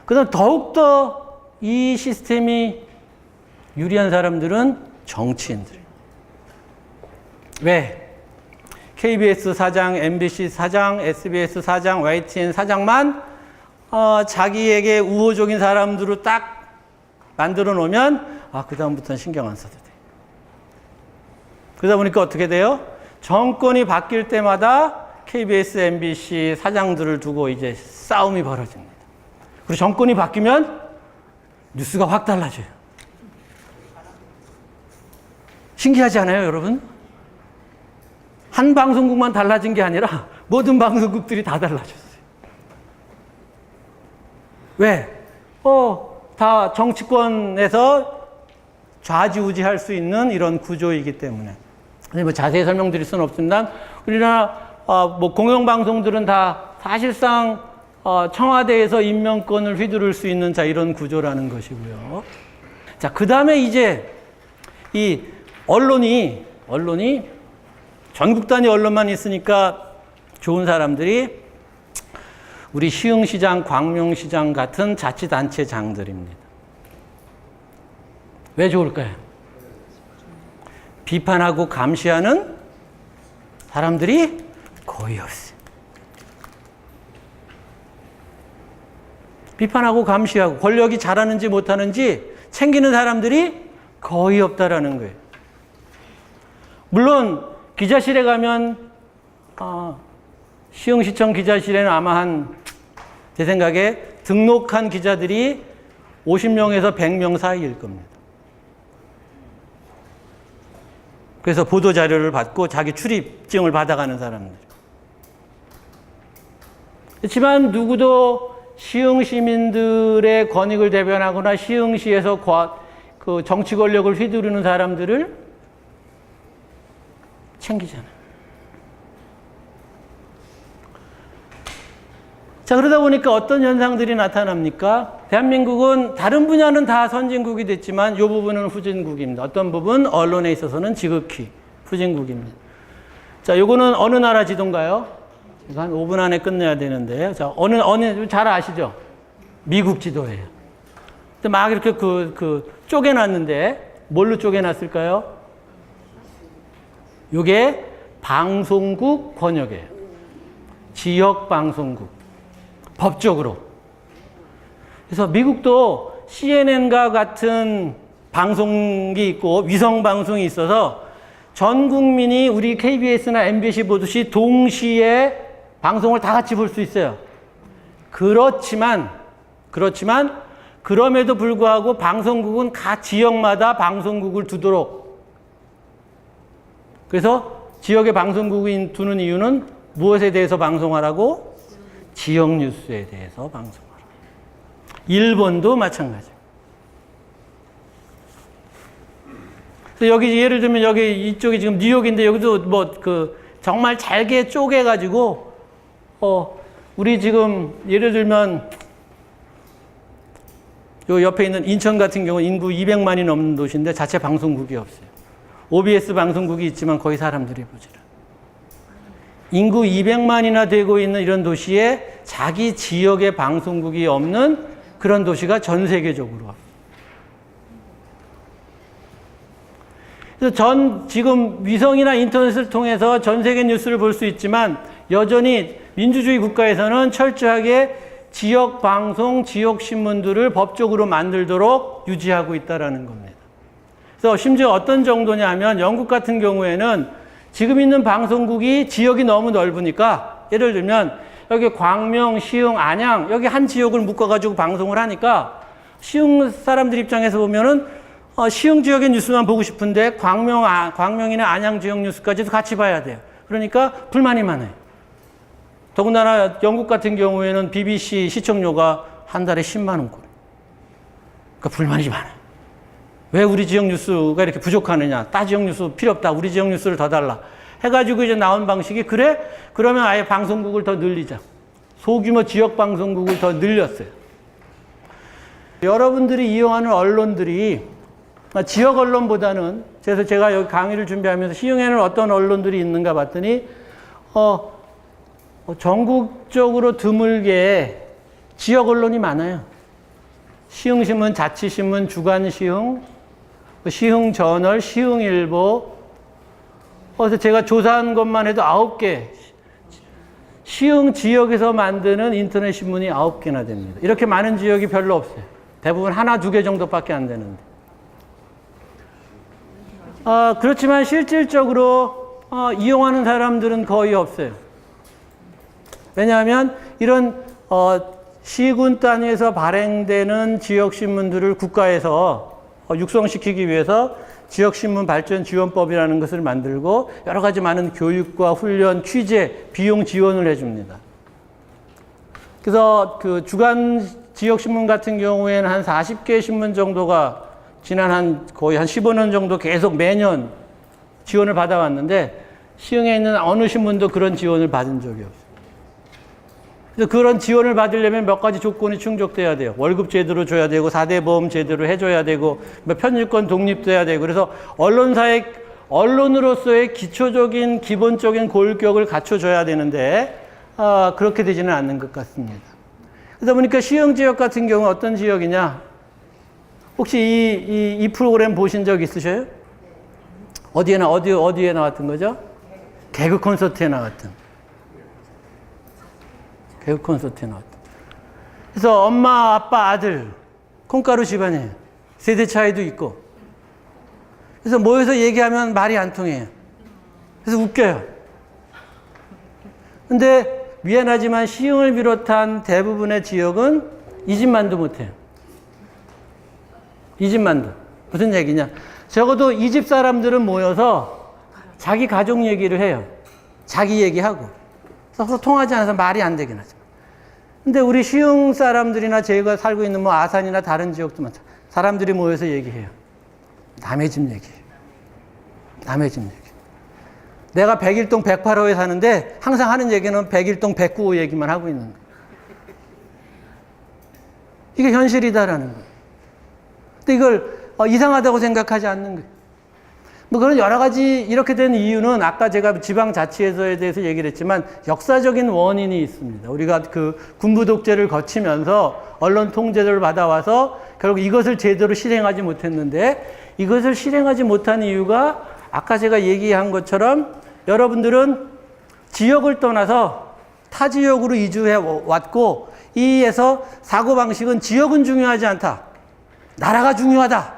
A: 그다음 더욱더 이 시스템이 유리한 사람들은 정치인들. 왜? KBS 사장, MBC 사장, SBS 사장, YTN 사장만 자기에게 우호적인 사람들을 딱 만들어 놓으면 그 다음부터는 신경 안 써도 돼. 그러다 보니까 어떻게 돼요? 정권이 바뀔 때마다 KBS, MBC 사장들을 두고 이제 싸움이 벌어집니다. 그리고 정권이 바뀌면 뉴스가 확 달라져요. 신기하지 않아요, 여러분? 한 방송국만 달라진 게 아니라 모든 방송국들이 다 달라졌어요. 왜? 다 정치권에서 좌지우지할 수 있는 이런 구조이기 때문에. 뭐 자세히 설명드릴 수는 없습니다. 우리나라 뭐 공영방송들은 다 사실상 청와대에서 임명권을 휘두를 수 있는 자 이런 구조라는 것이고요. 자, 그 다음에 이제 이 언론이 전국 단위 언론만 있으니까 좋은 사람들이 우리 시흥시장, 광명시장 같은 자치단체장들입니다. 왜 좋을까요? 비판하고 감시하는 사람들이 거의 없어요. 비판하고 감시하고 권력이 잘하는지 못하는지 챙기는 사람들이 거의 없다라는 거예요. 물론 기자실에 가면 시흥시청 기자실에는 아마 제 생각에 등록한 기자들이 50명에서 100명 사이일 겁니다. 그래서 보도자료를 받고 자기 출입증을 받아가는 사람들. 그렇지만 누구도 시흥 시민들의 권익을 대변하거나 시흥시에서 그 정치 권력을 휘두르는 사람들을 챙기잖아요. 자, 그러다 보니까 어떤 현상들이 나타납니까? 대한민국은 다른 분야는 다 선진국이 됐지만 이 부분은 후진국입니다. 어떤 부분? 언론에 있어서는 지극히 후진국입니다. 자, 요거는 어느 나라 지도인가요? 이거 한 5분 안에 끝내야 되는데. 자, 어느, 잘 아시죠? 미국 지도예요. 막 이렇게 쪼개놨는데, 뭘로 쪼개놨을까요? 요게 방송국 번역이에요. 지역 방송국. 법적으로. 그래서 미국도 CNN과 같은 방송이 있고 위성 방송이 있어서 전 국민이 우리 KBS나 MBC 보듯이 동시에 방송을 다 같이 볼 수 있어요. 그렇지만 그럼에도 불구하고 방송국은 각 지역마다 방송국을 두도록. 그래서 지역에 방송국이 두는 이유는 무엇에 대해서 방송하라고? 지역 뉴스에 대해서 방송하라. 일본도 마찬가지입니다. 그래서 여기 예를 들면 여기 이쪽이 지금 뉴욕인데 여기도 정말 잘게 쪼개가지고 우리 지금 예를 들면 요 옆에 있는 인천 같은 경우 인구 200만이 넘는 도시인데 자체 방송국이 없어요. OBS 방송국이 있지만 거의 사람들이 보질 않아요. 인구 200만이나 되고 있는 이런 도시에 자기 지역의 방송국이 없는 그런 도시가 전 세계적으로. 그래서 지금 위성이나 인터넷을 통해서 전 세계 뉴스를 볼 수 있지만 여전히 민주주의 국가에서는 철저하게 지역 방송, 지역 신문들을 법적으로 만들도록 유지하고 있다는 겁니다. 그래서 심지어 어떤 정도냐 하면 영국 같은 경우에는 지금 있는 방송국이 지역이 너무 넓으니까 예를 들면 여기 광명, 시흥, 안양 여기 한 지역을 묶어가지고 방송을 하니까 시흥 사람들 입장에서 보면은 시흥 지역의 뉴스만 보고 싶은데 광명이나 안양 지역 뉴스까지도 같이 봐야 돼요. 그러니까 불만이 많아요. 더군다나 영국 같은 경우에는 BBC 시청료가 한 달에 10만 원꼴. 그러니까 불만이 많아요. 왜 우리 지역 뉴스가 이렇게 부족하느냐. 타 지역 뉴스 필요 없다. 우리 지역 뉴스를 더 달라. 해가지고 이제 나온 방식이 그래? 그러면 아예 방송국을 더 늘리자. 소규모 지역 방송국을 더 늘렸어요. 여러분들이 이용하는 언론들이 지역 언론보다는 그래서 제가 여기 강의를 준비하면서 시흥에는 어떤 언론들이 있는가 봤더니 전국적으로 드물게 지역 언론이 많아요. 시흥신문, 자치신문, 주간시흥, 시흥저널, 시흥일보. 그래서 제가 조사한 것만 해도 9개. 시흥 지역에서 만드는 인터넷 신문이 9개나 됩니다. 이렇게 많은 지역이 별로 없어요. 대부분 하나, 2개 정도밖에 안 되는데. 그렇지만 실질적으로 이용하는 사람들은 거의 없어요. 왜냐하면 이런 시군 단위에서 발행되는 지역신문들을 국가에서 육성시키기 위해서 지역신문 발전 지원법이라는 것을 만들고 여러 가지 많은 교육과 훈련, 취재, 비용 지원을 해줍니다. 그래서 그 주간 지역신문 같은 경우에는 한 40개 신문 정도가 지난 거의 한 15년 정도 계속 매년 지원을 받아왔는데 시흥에 있는 어느 신문도 그런 지원을 받은 적이 없어요. 그래서 그런 지원을 받으려면 몇 가지 조건이 충족돼야 돼요. 월급 제대로 줘야 되고 4대 보험 제대로 해줘야 되고 편집권 독립돼야 되고 그래서 언론으로서의 기초적인 기본적인 고율격을 갖춰줘야 되는데 그렇게 되지는 않는 것 같습니다. 그러다 보니까 시흥 지역 같은 경우 어떤 지역이냐? 혹시 이 프로그램 보신 적 있으셔요? 어디에 나왔던 거죠? 개그 콘서트에 나왔던. 개그 콘서트에 나왔던. 그래서 엄마, 아빠, 아들, 콩가루 집안이에요. 세대 차이도 있고. 그래서 모여서 얘기하면 말이 안 통해요. 그래서 웃겨요. 근데 미안하지만 시흥을 비롯한 대부분의 지역은 이 집만도 못해요. 이 집만도. 무슨 얘기냐? 적어도 이 집 사람들은 모여서 자기 가족 얘기를 해요. 자기 얘기하고. 서로 통하지 않아서 말이 안 되긴 하죠. 근데 우리 시흥 사람들이나 제가 살고 있는 뭐 아산이나 다른 지역도 많죠. 사람들이 모여서 얘기해요. 남의 집 얘기해요. 남의 집 얘기. 내가 101동 108호에 사는데 항상 하는 얘기는 101동 109호 얘기만 하고 있는 거예요. 이게 현실이다라는 거예요. 근데 이걸 이상하다고 생각하지 않는 거예요. 뭐 그런 여러 가지 이렇게 된 이유는 아까 제가 지방자치에서에 대해서 얘기를 했지만 역사적인 원인이 있습니다. 우리가 그 군부 독재를 거치면서 언론 통제를 받아와서 결국 이것을 제대로 실행하지 못했는데 이것을 실행하지 못한 이유가 아까 제가 얘기한 것처럼 여러분들은 지역을 떠나서 타 지역으로 이주해 왔고 이에서 사고방식은 지역은 중요하지 않다. 나라가 중요하다.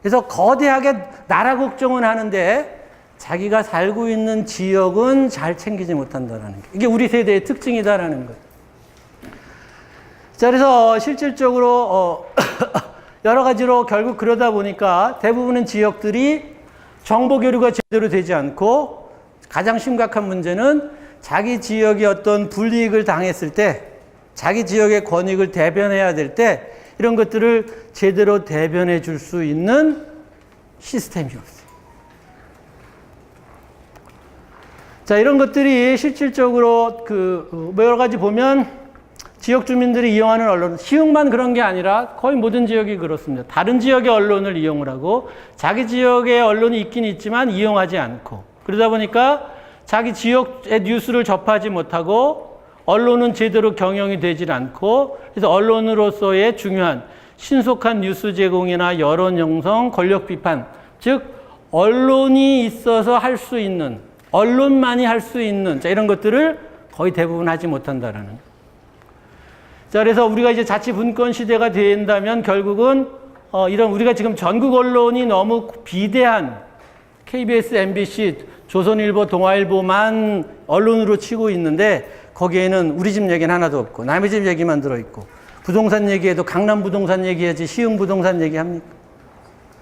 A: 그래서 거대하게 나라 걱정은 하는데 자기가 살고 있는 지역은 잘 챙기지 못한다는 게 이게 우리 세대의 특징이다라는 거예요. 자, 그래서 실질적으로 여러 가지로 결국 그러다 보니까 대부분의 지역들이 정보 교류가 제대로 되지 않고 가장 심각한 문제는 자기 지역이 어떤 불이익을 당했을 때 자기 지역의 권익을 대변해야 될 때 이런 것들을 제대로 대변해 줄 수 있는 시스템이 없어요. 자, 이런 것들이 실질적으로 여러 가지 보면 지역 주민들이 이용하는 언론, 시흥만 그런 게 아니라 거의 모든 지역이 그렇습니다. 다른 지역의 언론을 이용을 하고 자기 지역의 언론이 있긴 있지만 이용하지 않고 그러다 보니까 자기 지역의 뉴스를 접하지 못하고 언론은 제대로 경영이 되질 않고 그래서 언론으로서의 중요한 신속한 뉴스 제공이나 여론 형성, 권력 비판, 즉 언론이 있어서 할 수 있는, 언론만이 할 수 있는 이런 것들을 거의 대부분 하지 못한다라는 거예요. 자, 그래서 우리가 이제 자치 분권 시대가 된다면 결국은 이런 우리가 지금 전국 언론이 너무 비대한 KBS, MBC, 조선일보, 동아일보만 언론으로 치고 있는데 거기에는 우리 집 얘기는 하나도 없고 남의 집 얘기만 들어있고 부동산 얘기해도 강남 부동산 얘기하지 시흥 부동산 얘기합니까?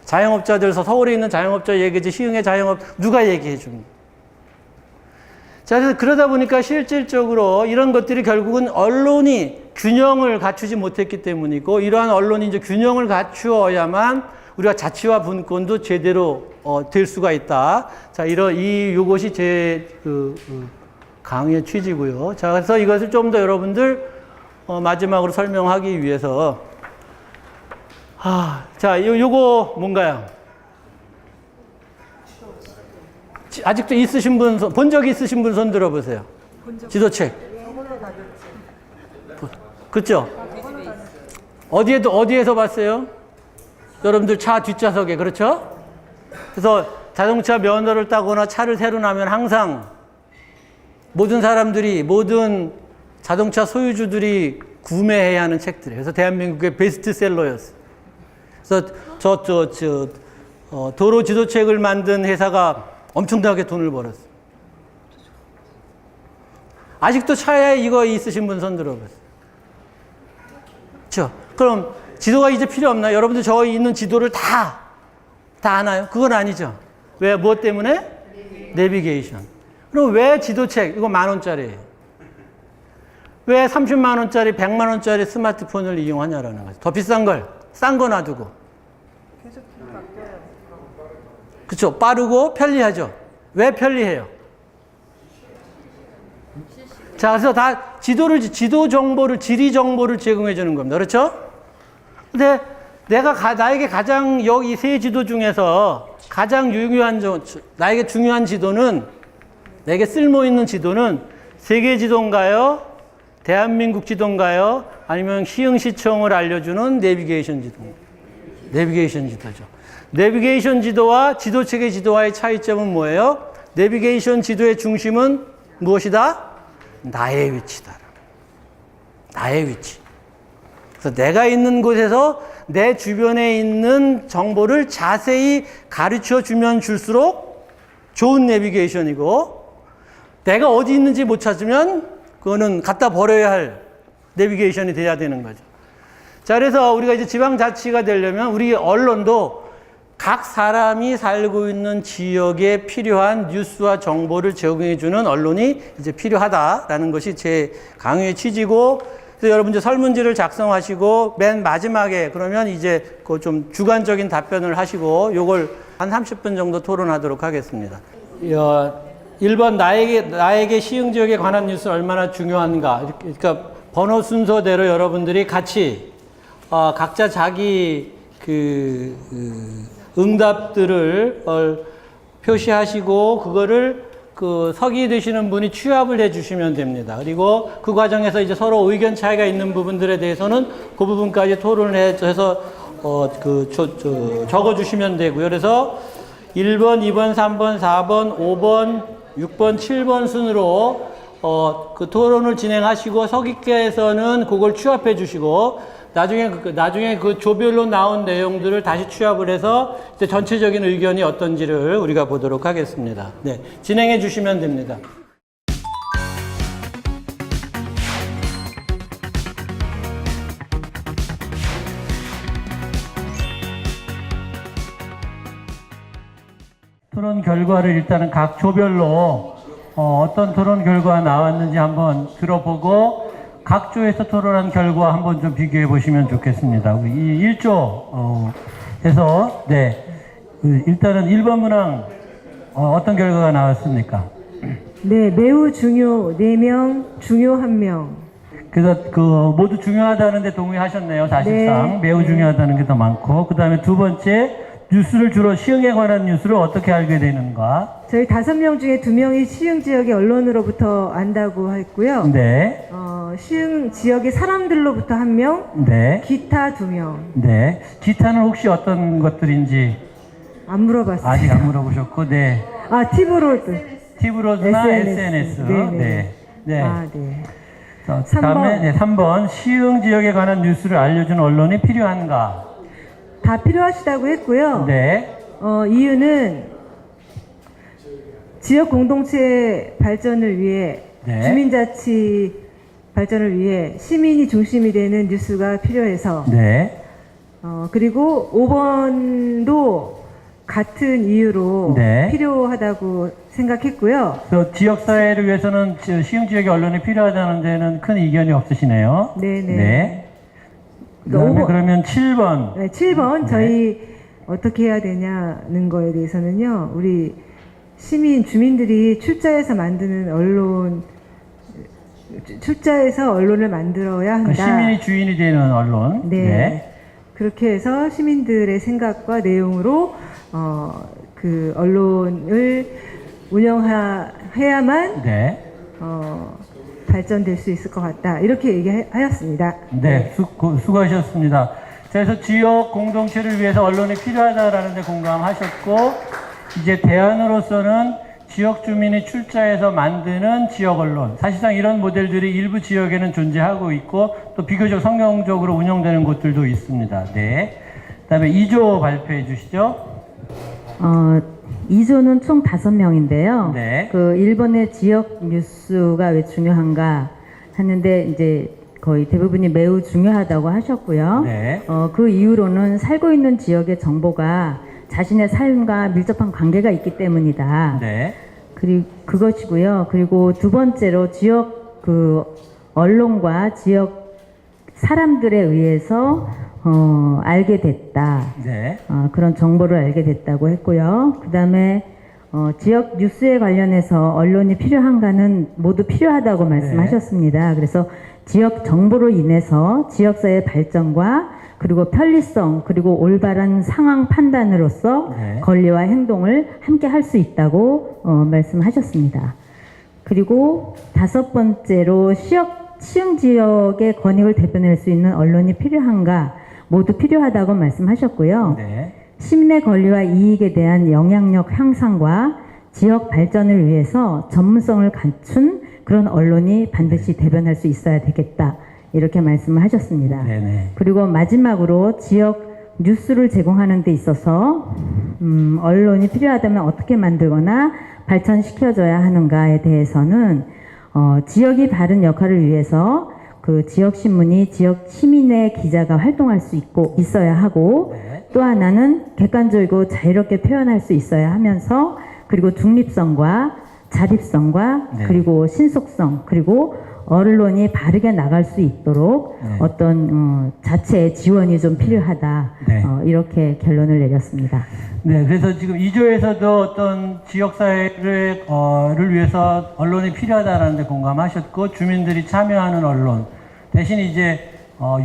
A: 자영업자들 서울에 있는 자영업자 얘기하지 시흥의 자영업 누가 얘기해 줍니까? 자, 그래서 그러다 보니까 실질적으로 이런 것들이 결국은 언론이 균형을 갖추지 못했기 때문이고 이러한 언론이 이제 균형을 갖추어야만 우리가 자치와 분권도 제대로 될 수가 있다. 자, 요것이 제 강의의 취지고요. 자, 그래서 이것을 좀 더 여러분들 마지막으로 설명하기 위해서 자, 요거 뭔가요? 아직도 있으신 분, 본 적이 있으신 분 손 들어보세요. 지도책. 그렇죠? 어디에서 봤어요? 여러분들 차 뒷좌석에, 그렇죠? 그래서 자동차 면허를 따거나 차를 새로 나면 항상 모든 사람들이, 모든 자동차 소유주들이 구매해야 하는 책들이에요. 그래서 대한민국의 베스트셀러였어요. 그래서 도로 지도책을 만든 회사가 엄청나게 돈을 벌었어요. 아직도 차에 이거 있으신 분 손 들어보세요. 그렇죠? 그럼 지도가 이제 필요 없나요? 여러분들 저희 있는 지도를 다 아나요? 그건 아니죠. 왜? 무엇 때문에? 내비게이션. 그럼 왜 지도책, 이거 10,000원짜리예요. 왜 30만 원짜리, 100만 원짜리 스마트폰을 이용하냐라는 거죠. 더 비싼 걸, 싼 거 놔두고. 그쵸? 빠르고 편리하죠. 왜 편리해요? 자, 그래서 다 지도 정보를, 지리 정보를 제공해 주는 겁니다. 그렇죠? 근데 나에게 가장 여기 세 지도 중에서 가장 나에게 중요한 지도는, 내게 쓸모 있는 지도는 세계 지도인가요? 대한민국 지도인가요? 아니면 시흥시청을 알려주는 내비게이션 지도입니다. 내비게이션 지도죠. 내비게이션 지도와 지도체계 지도와의 차이점은 뭐예요? 내비게이션 지도의 중심은 무엇이다? 나의 위치다. 나의 위치. 그래서 내가 있는 곳에서 내 주변에 있는 정보를 자세히 가르쳐 주면 줄수록 좋은 내비게이션이고, 내가 어디 있는지 못 찾으면 그거는 갖다 버려야 할 내비게이션이 돼야 되는 거죠. 자, 그래서 우리가 이제 지방자치가 되려면 우리 언론도 각 사람이 살고 있는 지역에 필요한 뉴스와 정보를 제공해주는 언론이 이제 필요하다라는 것이 제 강의의 취지고, 그래서 여러분 이제 설문지를 작성하시고 맨 마지막에 그러면 이제 그 좀 주관적인 답변을 하시고 요걸 한 30분 정도 토론하도록 하겠습니다. 1번 나에게 시흥 지역에 관한 뉴스 얼마나 중요한가. 그러니까 번호 순서대로 여러분들이 같이 각자 자기 응답들을 표시하시고 그거를 서기 되시는 분이 취합을 해 주시면 됩니다. 그리고 그 과정에서 이제 서로 의견 차이가 있는 부분들에 대해서는 그 부분까지 토론을 해서 적어 주시면 되고요. 그래서 1번, 2번, 3번, 4번, 5번, 6번, 7번 순으로 그 토론을 진행하시고 서기께서는 그걸 취합해 주시고 나중에 그 조별로 나온 내용들을 다시 취합을 해서 이제 전체적인 의견이 어떤지를 우리가 보도록 하겠습니다. 네, 진행해 주시면 됩니다. 토론 결과를 일단은 각 조별로 어떤 토론 결과가 나왔는지 한번 들어보고 각 조에서 토론한 결과 한번 좀 비교해 보시면 좋겠습니다. 이 1조에서 일단은 1번 문항 어떤 결과가 나왔습니까?
B: 네, 매우 중요 4명, 중요 1명.
A: 그래서 모두 중요하다는데 동의하셨네요. 사실상
B: 네.
A: 매우 중요하다는 게 더 많고, 그 다음에 두 번째 뉴스를 주로 시흥에 관한 뉴스를 어떻게 알게 되는가?
B: 저희 5명 중에 2명이 시흥 지역의 언론으로부터 안다고 했고요.
A: 네.
B: 시흥 지역의 사람들로부터 1명,
A: 네.
B: 기타 2명.
A: 네. 기타는 혹시 어떤 것들인지
B: 안 물어봤어요.
A: 아직 안 물어보셨고, 네.
B: 팁으로나
A: SNS. 네.
B: 아, 네.
A: 그 다음에 3번. 시흥 지역에 관한 뉴스를 알려주는 언론이 필요한가?
B: 다 필요하시다고 했고요.
A: 네.
B: 이유는 지역 공동체 발전을 위해,
A: 네.
B: 주민자치 발전을 위해 시민이 중심이 되는 뉴스가 필요해서,
A: 네.
B: 그리고 5번도 같은 이유로
A: 네.
B: 필요하다고 생각했고요.
A: 지역사회를 위해서는 시흥 지역의 언론이 필요하다는 데는 큰 이견이 없으시네요.
B: 네네.
A: 네. 그다음에 그러면 7번.
B: 네, 7번.
A: 네.
B: 저희 어떻게 해야 되냐는 거에 대해서는요, 우리 주민들이 출자해서 만드는 출자해서 언론을 만들어야 한다.
A: 시민이 주인이 되는 언론.
B: 네.
A: 네.
B: 그렇게 해서 시민들의 생각과 내용으로 그 언론을 운영해야만
A: 네.
B: 발전될 수 있을 것 같다. 이렇게 얘기하였습니다.
A: 네. 수고하셨습니다. 그래서 지역 공동체를 위해서 언론이 필요하다라는 데 공감하셨고, 이제 대안으로서는 지역 주민이 출자해서 만드는 지역 언론. 사실상 이런 모델들이 일부 지역에는 존재하고 있고 또 비교적 성공적으로 운영되는 곳들도 있습니다. 네. 그다음에 2조 발표해 주시죠.
C: 2조는 총 5명인데요.
A: 네.
C: 그 일본의 지역 뉴스가 왜 중요한가 하는데 이제 거의 대부분이 매우 중요하다고 하셨고요.
A: 네.
C: 그 이유로는 살고 있는 지역의 정보가 자신의 삶과 밀접한 관계가 있기 때문이다.
A: 네.
C: 그리고 그것이고요. 그리고 두 번째로 지역 언론과 지역 사람들에 의해서 알게 됐다.
A: 네.
C: 그런 정보를 알게 됐다고 했고요. 그 다음에 지역 뉴스에 관련해서 언론이 필요한가는 모두 필요하다고 말씀하셨습니다. 그래서 지역 정보로 인해서 지역사회 발전과 그리고 편리성 그리고 올바른 상황 판단으로서
A: 네.
C: 권리와 행동을 함께 할 수 있다고 말씀하셨습니다. 그리고 5번째로 시흥 지역의 권익을 대변할 수 있는 언론이 필요한가 모두 필요하다고 말씀하셨고요.
A: 네.
C: 시민의 권리와 이익에 대한 영향력 향상과 지역 발전을 위해서 전문성을 갖춘 그런 언론이 반드시 대변할 수 있어야 되겠다. 이렇게 말씀을 하셨습니다.
A: 네네.
C: 그리고 마지막으로 지역 뉴스를 제공하는 데 있어서 언론이 필요하다면 어떻게 만들거나 발전시켜줘야 하는가에 대해서는 지역이 바른 역할을 위해서 그 지역 신문이 지역 시민의 기자가 활동할 수 있어야 하고
A: 네.
C: 또 하나는 객관적이고 자유롭게 표현할 수 있어야 하면서 그리고 중립성과 자립성과
A: 네.
C: 그리고 신속성 그리고 언론이 바르게 나갈 수 있도록
A: 네.
C: 어떤 자체의 지원이 좀 필요하다.
A: 네.
C: 이렇게 결론을 내렸습니다.
A: 네, 그래서 지금 2조에서도 어떤 지역사회를 위해서 언론이 필요하다라는 데 공감하셨고, 주민들이 참여하는 언론, 대신 이제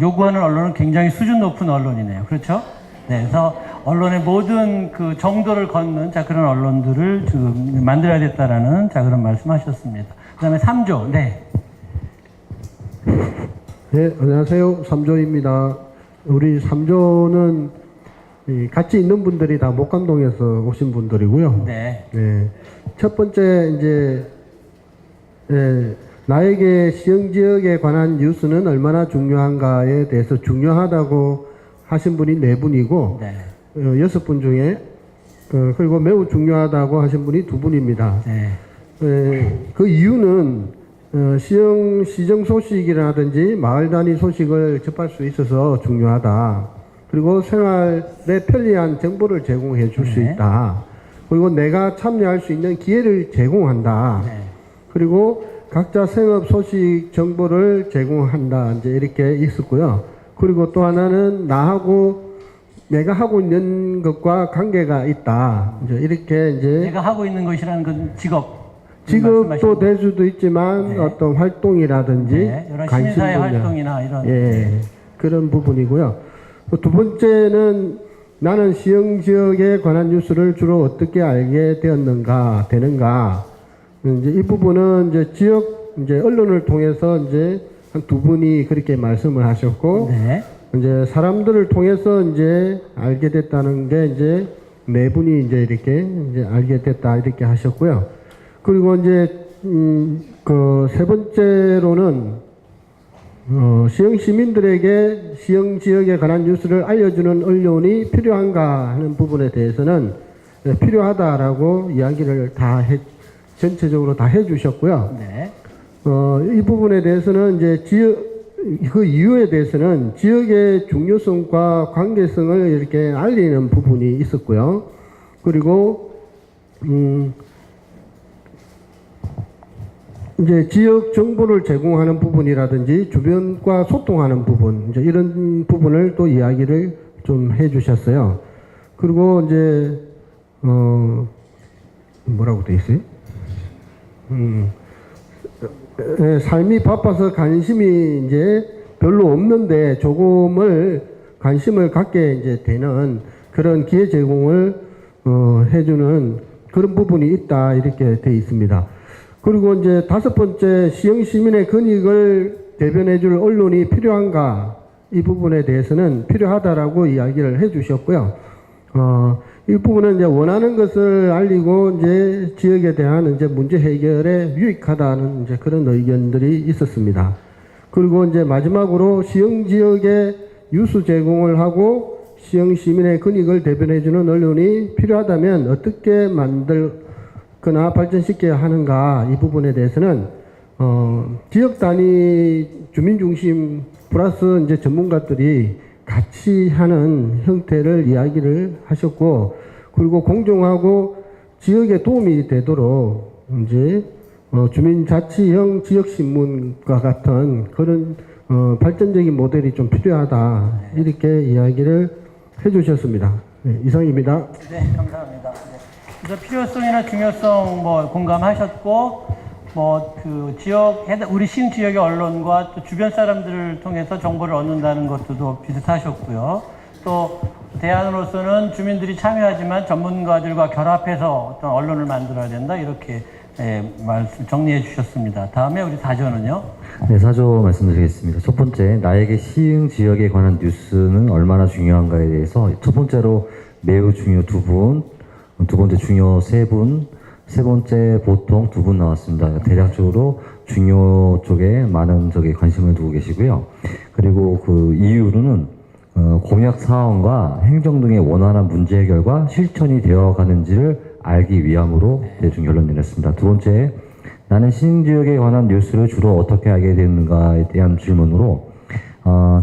A: 요구하는 언론은 굉장히 수준 높은 언론이네요. 그렇죠? 네, 그래서 언론의 모든 그 정도를 걷는 그런 언론들을 지금 만들어야 됐다라는 그런 말씀하셨습니다. 그 다음에 3조, 네.
D: 네, 안녕하세요. 3조입니다. 우리 3조는 같이 있는 분들이 다 목감동에서 오신 분들이고요.
A: 네.
D: 네. 첫 번째, 이제, 나에게 시흥 지역에 관한 뉴스는 얼마나 중요한가에 대해서 중요하다고 하신 분이 4분이고,
A: 네.
D: 6분 중에, 그리고 매우 중요하다고 하신 분이 2분입니다.
A: 네.
D: 그 이유는 시정 소식이라든지 마을 단위 소식을 접할 수 있어서 중요하다. 그리고 생활에 편리한 정보를 제공해 줄 수
A: 네.
D: 있다. 그리고 내가 참여할 수 있는 기회를 제공한다.
A: 네.
D: 그리고 각자 생업 소식 정보를 제공한다. 이제 이렇게 있었고요. 그리고 또 하나는 나하고 내가 하고 있는 것과 관계가 있다. 이제 이렇게 이제
A: 내가 하고 있는 것이라는 건 직업.
D: 직업도 될 수도 있지만
A: 네.
D: 어떤 활동이라든지
A: 네, 여러
D: 관심
A: 시민사회
D: 분야.
A: 활동이나 이런.
D: 예, 그런 부분이고요. 두 번째는 나는 시흥 지역에 관한 뉴스를 주로 어떻게 알게 되는가. 이제 이 부분은 이제 지역 이제 언론을 통해서 이제 한 2분이 그렇게 말씀을 하셨고,
A: 네.
D: 이제 사람들을 통해서 이제 알게 됐다는 게 이제 4분이 이제 이렇게 이제 알게 됐다 이렇게 하셨고요. 그리고 이제 그 세 번째로는 시흥 시민들에게 시흥 지역에 관한 뉴스를 알려주는 언론이 필요한가 하는 부분에 대해서는 필요하다라고 이야기를 전체적으로 다 해주셨고요.
A: 네.
D: 이 부분에 대해서는 이제 그 이유에 대해서는 지역의 중요성과 관계성을 이렇게 알리는 부분이 있었고요. 그리고 이제 지역 정보를 제공하는 부분이라든지 주변과 소통하는 부분, 이제 이런 부분을 또 이야기를 좀 해주셨어요. 그리고 이제 뭐라고 돼 있어요? 삶이 바빠서 관심이 이제 별로 없는데 조금을 관심을 갖게 이제 되는 그런 기회 제공을 해주는 그런 부분이 있다 이렇게 돼 있습니다. 그리고 이제 5번째 시흥 시민의 권익을 대변해줄 언론이 필요한가 이 부분에 대해서는 필요하다라고 이야기를 해주셨고요. 이 부분은 이제 원하는 것을 알리고 이제 지역에 대한 이제 문제 해결에 유익하다는 이제 그런 의견들이 있었습니다. 그리고 이제 마지막으로 시흥 지역에 뉴스 제공을 하고 시흥 시민의 권익을 대변해주는 언론이 필요하다면 어떻게 만들거나 발전시켜야 하는가 이 부분에 대해서는 지역 단위 주민 중심 플러스 이제 전문가들이 같이 하는 형태를 이야기를 하셨고, 그리고 공정하고 지역에 도움이 되도록 이제 주민자치형 지역신문과 같은 그런 발전적인 모델이 좀 필요하다 이렇게 이야기를 해주셨습니다. 네, 이상입니다.
A: 네, 감사합니다. 네. 그래서 필요성이나 중요성 뭐 공감하셨고, 뭐 그 지역 우리 신 지역의 언론과 또 주변 사람들을 통해서 정보를 얻는다는 것도 비슷하셨고요. 또 대안으로서는 주민들이 참여하지만 전문가들과 결합해서 어떤 언론을 만들어야 된다 이렇게 말씀 정리해 주셨습니다. 다음에 우리 사조는요.
E: 네, 사조 말씀드리겠습니다. 첫 번째, 나에게 시흥 지역에 관한 뉴스는 얼마나 중요한가에 대해서 첫 번째로 매우 중요 2분, 두 번째 중요 3분, 세 번째 보통 2분 나왔습니다. 대략적으로 중요 쪽에 많은 관심을 두고 계시고요. 그리고 그 이유로는 공약 사항과 행정 등의 원활한 문제 해결과 실천이 되어 가는지를 알기 위함으로 대충 결론 내렸습니다. 두 번째, 나는 시흥지역에 관한 뉴스를 주로 어떻게 알게 되는가에 대한 질문으로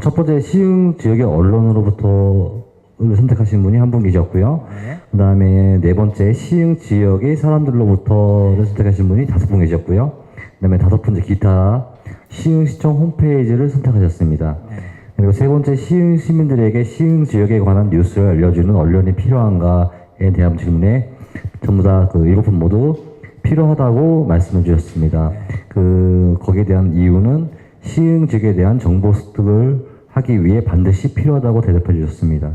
E: 첫 번째 시흥지역의 언론으로부터 선택하신 분이 한 분 계셨고요.
A: 네.
E: 그 다음에 네 번째 시흥지역의 사람들로부터를 선택하신 분이 5분 계셨고요. 그 다음에 5번째 기타 시흥시청 홈페이지를 선택하셨습니다.
A: 네.
E: 그리고 세 번째 시흥 시민들에게 시흥 지역에 관한 뉴스를 알려주는 언론이 필요한가에 대한 질문에 전부 다 그 7분 모두 필요하다고 말씀해 주셨습니다. 거기에 대한 이유는 시흥 지역에 대한 정보 습득을 하기 위해 반드시 필요하다고 대답해 주셨습니다.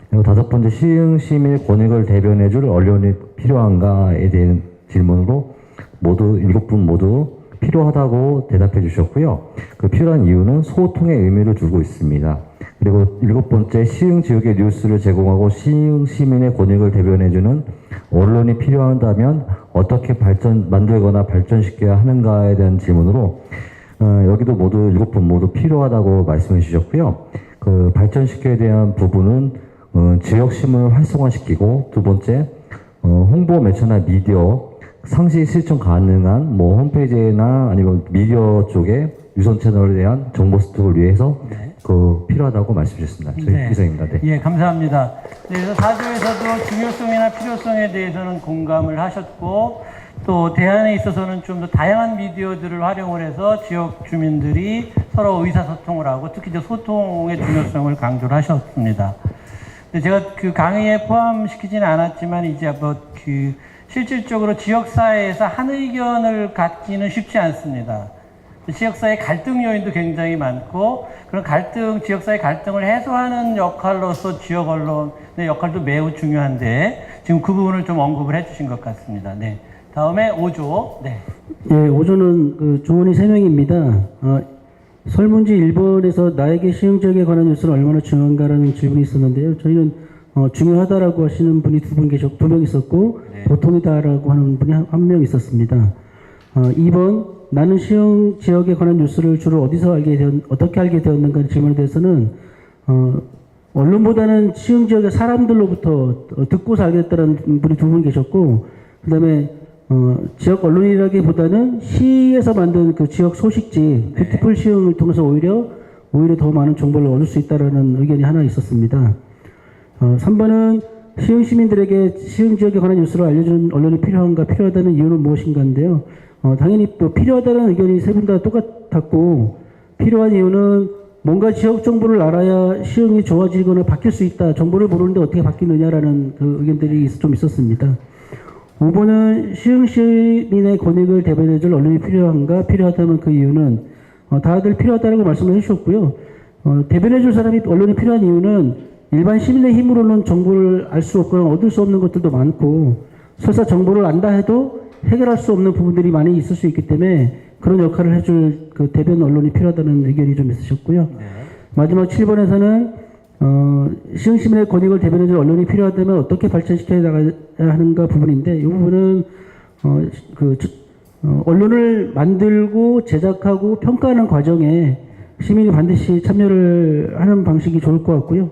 E: 그리고 5번째 시흥 시민의 권익을 대변해 줄 언론이 필요한가에 대한 질문으로 모두 7분 모두 필요하다고 대답해 주셨고요. 그 필요한 이유는 소통의 의미를 주고 있습니다. 그리고 7번째 시흥 지역의 뉴스를 제공하고 시흥 시민의 권익을 대변해주는 언론이 필요하다면 어떻게 만들거나 발전시켜야 하는가에 대한 질문으로 여기도 모두 7분 모두 필요하다고 말씀해 주셨고요. 그 발전시켜야 대한 부분은 지역 신문을 활성화시키고, 두 번째 홍보 매체나 미디어 상시 실천 가능한 뭐 홈페이지나 아니면 미디어 쪽에 유선 채널에 대한 정보 습득을 위해서 필요하다고 말씀 주셨습니다. 저희 이상입니다. 네.
A: 예, 감사합니다. 그래서 사조에서도 중요성이나 필요성에 대해서는 공감을 하셨고, 또 대안에 있어서는 좀 더 다양한 미디어들을 활용을 해서 지역 주민들이 서로 의사소통을 하고 특히 이제 소통의 중요성을 강조를 하셨습니다. 근데 제가 그 강의에 포함시키지는 않았지만 이제 뭐 실질적으로 지역사회에서 한 의견을 갖기는 쉽지 않습니다. 지역사회 갈등 요인도 굉장히 많고, 그런 지역사회 갈등을 해소하는 역할로서 지역 언론의 역할도 매우 중요한데, 지금 그 부분을 좀 언급을 해주신 것 같습니다. 네. 다음에 5조. 네.
F: 예, 5조는 그 조언이 3명입니다. 설문지 1번에서 나에게 시흥 지역에 관한 뉴스는 얼마나 중요한가라는 질문이 있었는데요. 저희는 중요하다라고 하시는 분이 2명 있었고,
A: 네.
F: 보통이다라고 하는 분이 한 명 있었습니다. 2번, 나는 시흥 지역에 관한 뉴스를 주로 어떻게 알게 되었는가 질문에 대해서는, 언론보다는 시흥 지역의 사람들로부터 듣고서 알게 됐다는 분이 2분 계셨고, 그 다음에, 지역 언론이라기보다는 시에서 만든 그 지역 소식지, 뷰티풀 시흥을 통해서 오히려 더 많은 정보를 얻을 수 있다라는 의견이 하나 있었습니다. 3번은 시흥 시민들에게 시흥 지역에 관한 뉴스를 알려주는 언론이 필요하다는 이유는 무엇인가인데요. 당연히 또 필요하다는 의견이 3분 다 똑같았고, 필요한 이유는 뭔가 지역 정보를 알아야 시흥이 좋아지거나 바뀔 수 있다. 정보를 모르는데 어떻게 바뀌느냐라는 그 의견들이 좀 있었습니다. 5번은 시흥 시민의 권익을 대변해줄 언론이 필요하다면 그 이유는 다들 필요하다고 말씀을 해주셨고요. 대변해줄 사람이 언론이 필요한 이유는 일반 시민의 힘으로는 정보를 알 수 없거나 얻을 수 없는 것들도 많고, 설사 정보를 안다 해도 해결할 수 없는 부분들이 많이 있을 수 있기 때문에 그런 역할을 해줄 그 대변 언론이 필요하다는 의견이 좀 있으셨고요. 네. 마지막 7번에서는 시흥 시민의 권익을 대변해줄 언론이 필요하다면 어떻게 발전시켜야 나가야 하는가 부분인데, 이 부분은 언론을 만들고 제작하고 평가하는 과정에 시민이 반드시 참여를 하는 방식이 좋을 것 같고요.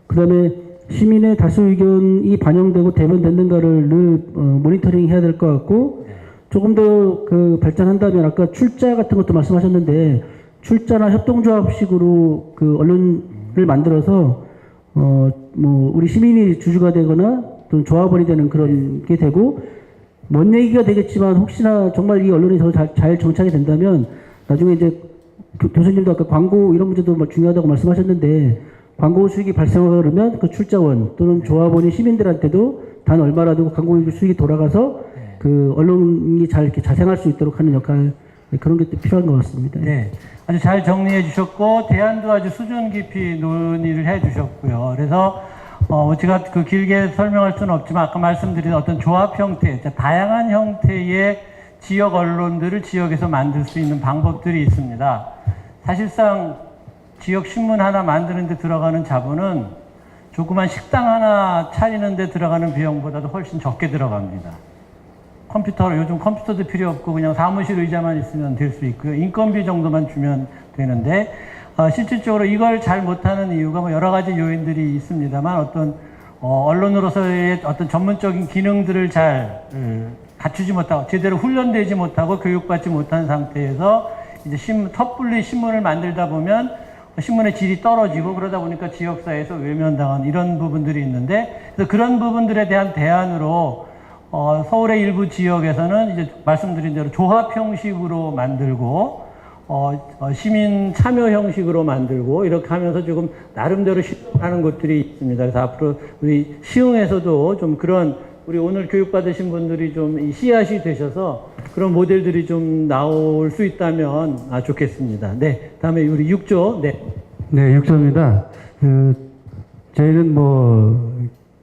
F: 그 다음에 시민의 다수 의견이 반영되고 대변됐는가를 늘 모니터링 해야 될 것 같고, 조금 더 발전한다면 아까 출자 같은 것도 말씀하셨는데, 출자나 협동조합식으로 그 언론을 만들어서 우리 시민이 주주가 되거나 또 조합원이 되는 그런 게 되고, 먼 얘기가 되겠지만 혹시나 정말 이 언론이 더 잘 정착이 된다면 나중에 이제 교수님도 아까 광고 이런 문제도 중요하다고 말씀하셨는데 광고 수익이 발생하고 그러면 그 출자원 또는 조합원이 시민들한테도 단 얼마라도 광고 수익이 돌아가서 그 언론이 잘 이렇게 자생할 수 있도록 하는 역할 그런 게 또 필요한 것 같습니다.
A: 네. 아주 잘 정리해 주셨고, 대안도 아주 수준 깊이 논의를 해 주셨고요. 그래서, 제가 그 길게 설명할 수는 없지만, 아까 말씀드린 어떤 조합 형태, 다양한 형태의 지역 언론들을 지역에서 만들 수 있는 방법들이 있습니다. 사실상 지역 신문 하나 만드는 데 들어가는 자본은 조그만 식당 하나 차리는 데 들어가는 비용보다도 훨씬 적게 들어갑니다. 요즘 컴퓨터도 필요 없고 그냥 사무실 의자만 있으면 될 수 있고요. 인건비 정도만 주면 되는데, 실질적으로 이걸 잘 못하는 이유가 뭐 여러 가지 요인들이 있습니다만, 어떤, 언론으로서의 어떤 전문적인 기능들을 잘 갖추지 못하고, 제대로 훈련되지 못하고 교육받지 못한 상태에서 이제 섣불리 신문을 만들다 보면 신문의 질이 떨어지고, 그러다 보니까 지역사회에서 외면당한 이런 부분들이 있는데, 그래서 그런 부분들에 대한 대안으로 서울의 일부 지역에서는 이제 말씀드린 대로 조합 형식으로 만들고, 시민 참여 형식으로 만들고, 이렇게 하면서 조금 나름대로 시도하는 것들이 있습니다. 그래서 앞으로 우리 시흥에서도 좀 그런, 우리 오늘 교육받으신 분들이 좀 씨앗이 되셔서 그런 모델들이 좀 나올 수 있다면 좋겠습니다. 네. 다음에 우리 6조. 네.
G: 네, 6조입니다. 저희는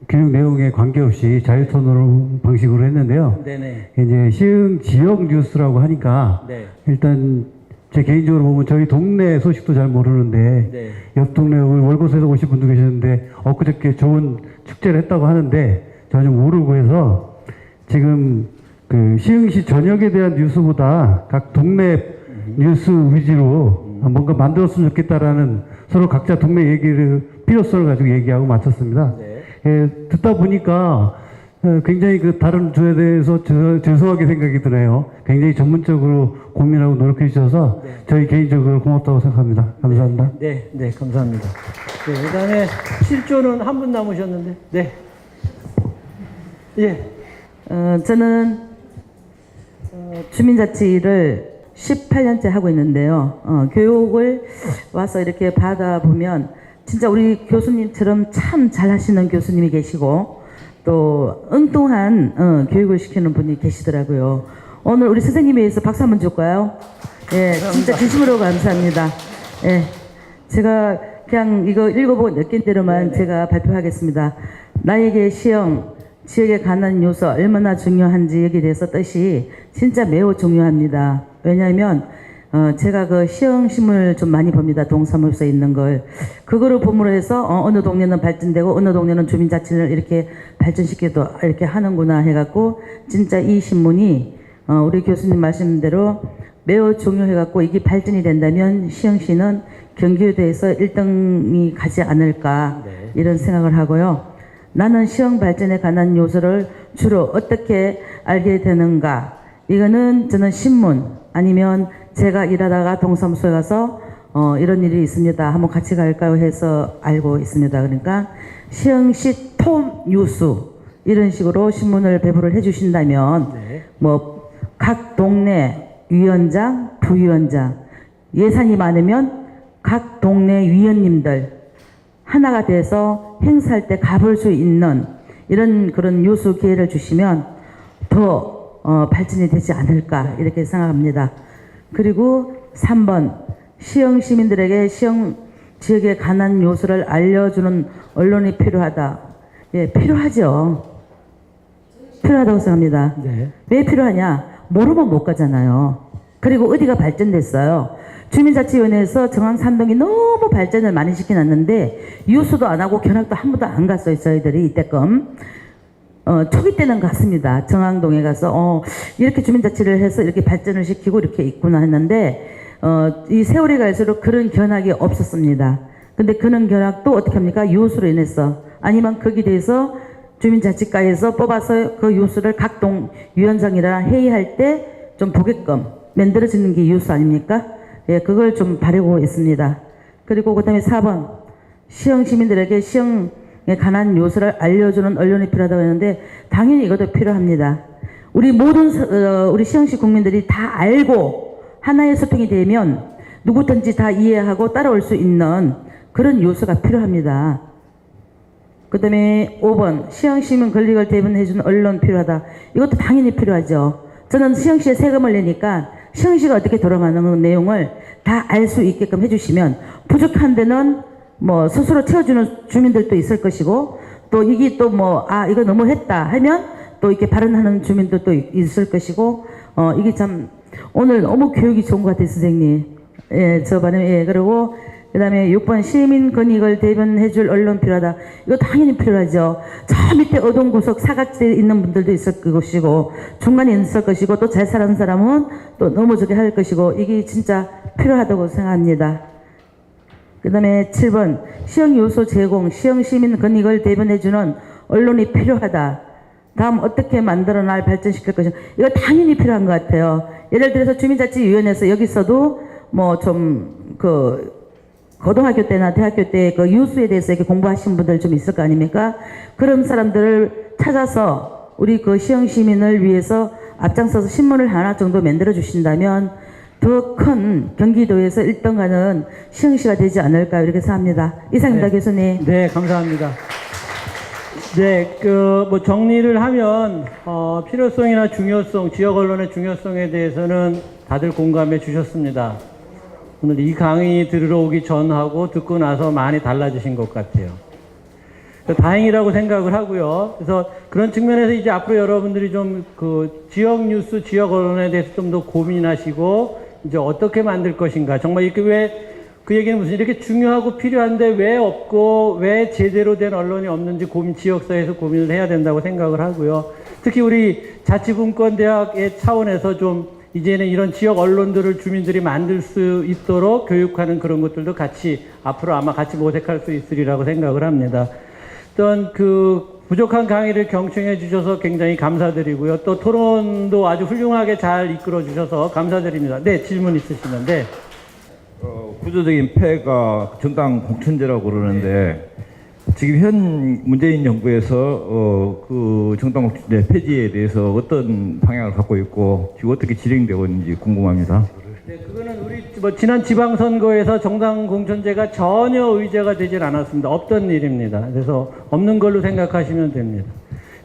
G: 교육 내용에 관계없이 자유토론 방식으로 했는데요.
A: 네네.
G: 이제 시흥 지역 뉴스라고 하니까
A: 네.
G: 일단 제 개인적으로 보면 저희 동네 소식도 잘 모르는데
A: 네.
G: 옆 동네 월곶에서 오신 분도 계셨는데 엊그저께 좋은 축제를 했다고 하는데 전혀 모르고 해서 지금 그 시흥시 전역에 대한 뉴스보다 각 동네 뉴스 위주로 뭔가 만들었으면 좋겠다라는 서로 각자 동네 얘기를 필요성을 가지고 얘기하고 마쳤습니다.
A: 네.
G: 예, 듣다 보니까 굉장히 그 다른 주에 대해서 죄송하게 생각이 드네요. 굉장히 전문적으로 고민하고 노력해 주셔서 저희 개인적으로 고맙다고 생각합니다. 감사합니다.
A: 네, 네, 감사합니다. 네, 그 다음에 7조는 한 분 남으셨는데, 네. 예.
B: 저는 주민자치를 18년째 하고 있는데요. 교육을 와서 이렇게 받아보면 진짜 우리 교수님처럼 참 잘하시는 교수님이 계시고 또 엉뚱한 교육을 시키는 분이 계시더라고요. 오늘 우리 선생님에 의해서 박수 한번 줄까요? 예, 진짜 진심으로 감사합니다. 예, 제가 그냥 이거 읽어보고 느낀 대로만 제가 발표하겠습니다. 나에게 시흥 지역에 관한 요소 얼마나 중요한지 여기에 대해서 뜻이 진짜 매우 중요합니다. 왜냐하면 제가 그 시흥 신문을 좀 많이 봅니다. 동사무소에 있는 걸. 그거를 봄으로 해서 어느 동네는 발전되고 어느 동네는 주민자치를 이렇게 발전시키도 이렇게 하는구나 해갖고 진짜 이 신문이 우리 교수님 말씀대로 매우 중요해갖고 이게 발전이 된다면 시흥시는 경기도에서 1등이 가지 않을까 이런 생각을 하고요. 나는 시흥 발전에 관한 요소를 주로 어떻게 알게 되는가? 이거는 저는 신문 아니면 제가 일하다가 동사무소에 가서 이런 일이 있습니다. 한번 같이 갈까요? 해서 알고 있습니다. 그러니까 시흥시 톱 뉴스 이런 식으로 신문을 배부를 해주신다면 뭐 각 동네 위원장, 부위원장 예산이 많으면 각 동네 위원님들 하나가 돼서 행사할 때 가볼 수 있는 이런 그런 뉴스 기회를 주시면 더 발전이 되지 않을까 이렇게 생각합니다. 그리고 3번 시흥 시민들에게 시흥 지역에 관한 요소를 알려주는 언론이 필요하다. 예, 필요하죠. 필요하다고 생각합니다.
A: 네.
B: 왜 필요하냐? 모르면 못 가잖아요. 그리고 어디가 발전됐어요? 주민자치위원회에서 정왕산동이 너무 발전을 많이 시켜놨는데 유수도 안 하고 견학도 한 번도 안 갔어요. 저희들이 이때끔. 초기 때는 갔습니다. 정왕동에 가서 이렇게 주민자치를 해서 이렇게 발전을 시키고 이렇게 있구나 했는데 이 세월이 갈수록 그런 견학이 없었습니다. 근데 그런 견학도 어떻게 합니까? 유수로 인해서 아니면 거기에 대해서 주민자치과에서 뽑아서 그 유수를 각 동 위원장이랑 회의할 때 좀 보게끔 만들어지는 게 유수 아닙니까? 예, 그걸 좀 바라고 있습니다. 그리고 그 다음에 4번 시흥 시민들에게 시흥에 관한 요소를 알려주는 언론이 필요하다고 했는데 당연히 이것도 필요합니다. 우리 모든 우리 시흥시 국민들이 다 알고 하나의 소통이 되면 누구든지 다 이해하고 따라올 수 있는 그런 요소가 필요합니다. 그 다음에 5번 시흥시민 권익을 대변해주는 언론 필요하다. 이것도 당연히 필요하죠. 저는 시흥시에 세금을 내니까 시흥시가 어떻게 돌아가는 내용을 다 알 수 있게끔 해주시면 부족한 데는 뭐 스스로 채워주는 주민들도 있을 것이고 또 이게 또 뭐 이거 너무 했다 하면 또 이렇게 발언하는 주민들도 있을 것이고 이게 참 오늘 너무 교육이 좋은 것 같아요, 선생님. 예, 저 발음, 예, 그리고 그 다음에 6번 시민 권익을 대변해줄 언론 필요하다. 이거 당연히 필요하죠. 저 밑에 어두운 구석 사각지대에 있는 분들도 있을 것이고 중간에 있을 것이고 또 잘 사는 사람은 또 넘어지게 할 것이고 이게 진짜 필요하다고 생각합니다. 그 다음에 7번 시흥 요소 제공, 시흥 시민 권익을 대변해주는 언론이 필요하다. 다음 어떻게 만들어 날 발전시킬 것인가. 이거 당연히 필요한 것 같아요. 예를 들어서 주민자치위원회에서 여기서도 뭐 좀 고등학교 때나 대학교 때 그 유수에 대해서 이렇게 공부하신 분들 좀 있을 거 아닙니까? 그런 사람들을 찾아서 우리 그 시흥 시민을 위해서 앞장서서 신문을 하나 정도 만들어 주신다면 더 큰 경기도에서 1등하는 시흥시가 되지 않을까 이렇게 생각합니다. 이상입니다,
A: 네.
B: 교수님.
A: 네, 감사합니다. 네, 뭐 정리를 하면 필요성이나 중요성, 지역 언론의 중요성에 대해서는 다들 공감해 주셨습니다. 오늘 이 강의 들으러 오기 전하고 듣고 나서 많이 달라지신 것 같아요. 다행이라고 생각을 하고요. 그래서 그런 측면에서 이제 앞으로 여러분들이 좀 그 지역 뉴스, 지역 언론에 대해서 좀 더 고민하시고 이제 어떻게 만들 것인가. 정말 이렇게 왜 그 얘기는 무슨 이렇게 중요하고 필요한데 왜 없고 왜 제대로 된 언론이 없는지 지역사회에서 고민을 해야 된다고 생각을 하고요. 특히 우리 자치분권대학의 차원에서 좀 이제는 이런 지역 언론들을 주민들이 만들 수 있도록 교육하는 그런 것들도 같이 앞으로 아마 같이 모색할 수 있으리라고 생각을 합니다. 어떤 그 부족한 강의를 경청해 주셔서 굉장히 감사드리고요. 또 토론도 아주 훌륭하게 잘 이끌어 주셔서 감사드립니다. 네, 질문 있으시면. 네.
H: 구조적인 폐해가 정당 공천제라고 그러는데 지금 현 문재인 정부에서 그 정당 공천제 폐지에 대해서 어떤 방향을 갖고 있고 지금 어떻게 진행되고 있는지 궁금합니다.
A: 네, 그거는 우리 지난 지방선거에서 정당 공천제가 전혀 의제가 되질 않았습니다. 없던 일입니다. 그래서 없는 걸로 생각하시면 됩니다.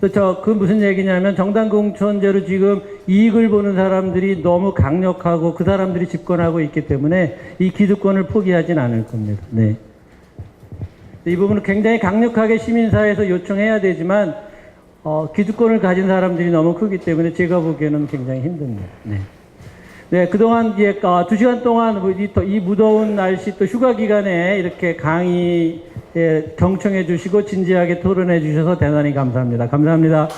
A: 그래서 그 무슨 얘기냐면 정당 공천제로 지금 이익을 보는 사람들이 너무 강력하고 그 사람들이 집권하고 있기 때문에 이 기득권을 포기하진 않을 겁니다. 네. 이 부분은 굉장히 강력하게 시민사회에서 요청해야 되지만 기득권을 가진 사람들이 너무 크기 때문에 제가 보기에는 굉장히 힘듭니다. 네. 네, 그동안 2시간 동안 이 무더운 날씨 또 휴가 기간에 이렇게 강의 경청해 주시고 진지하게 토론해 주셔서 대단히 감사합니다. 감사합니다.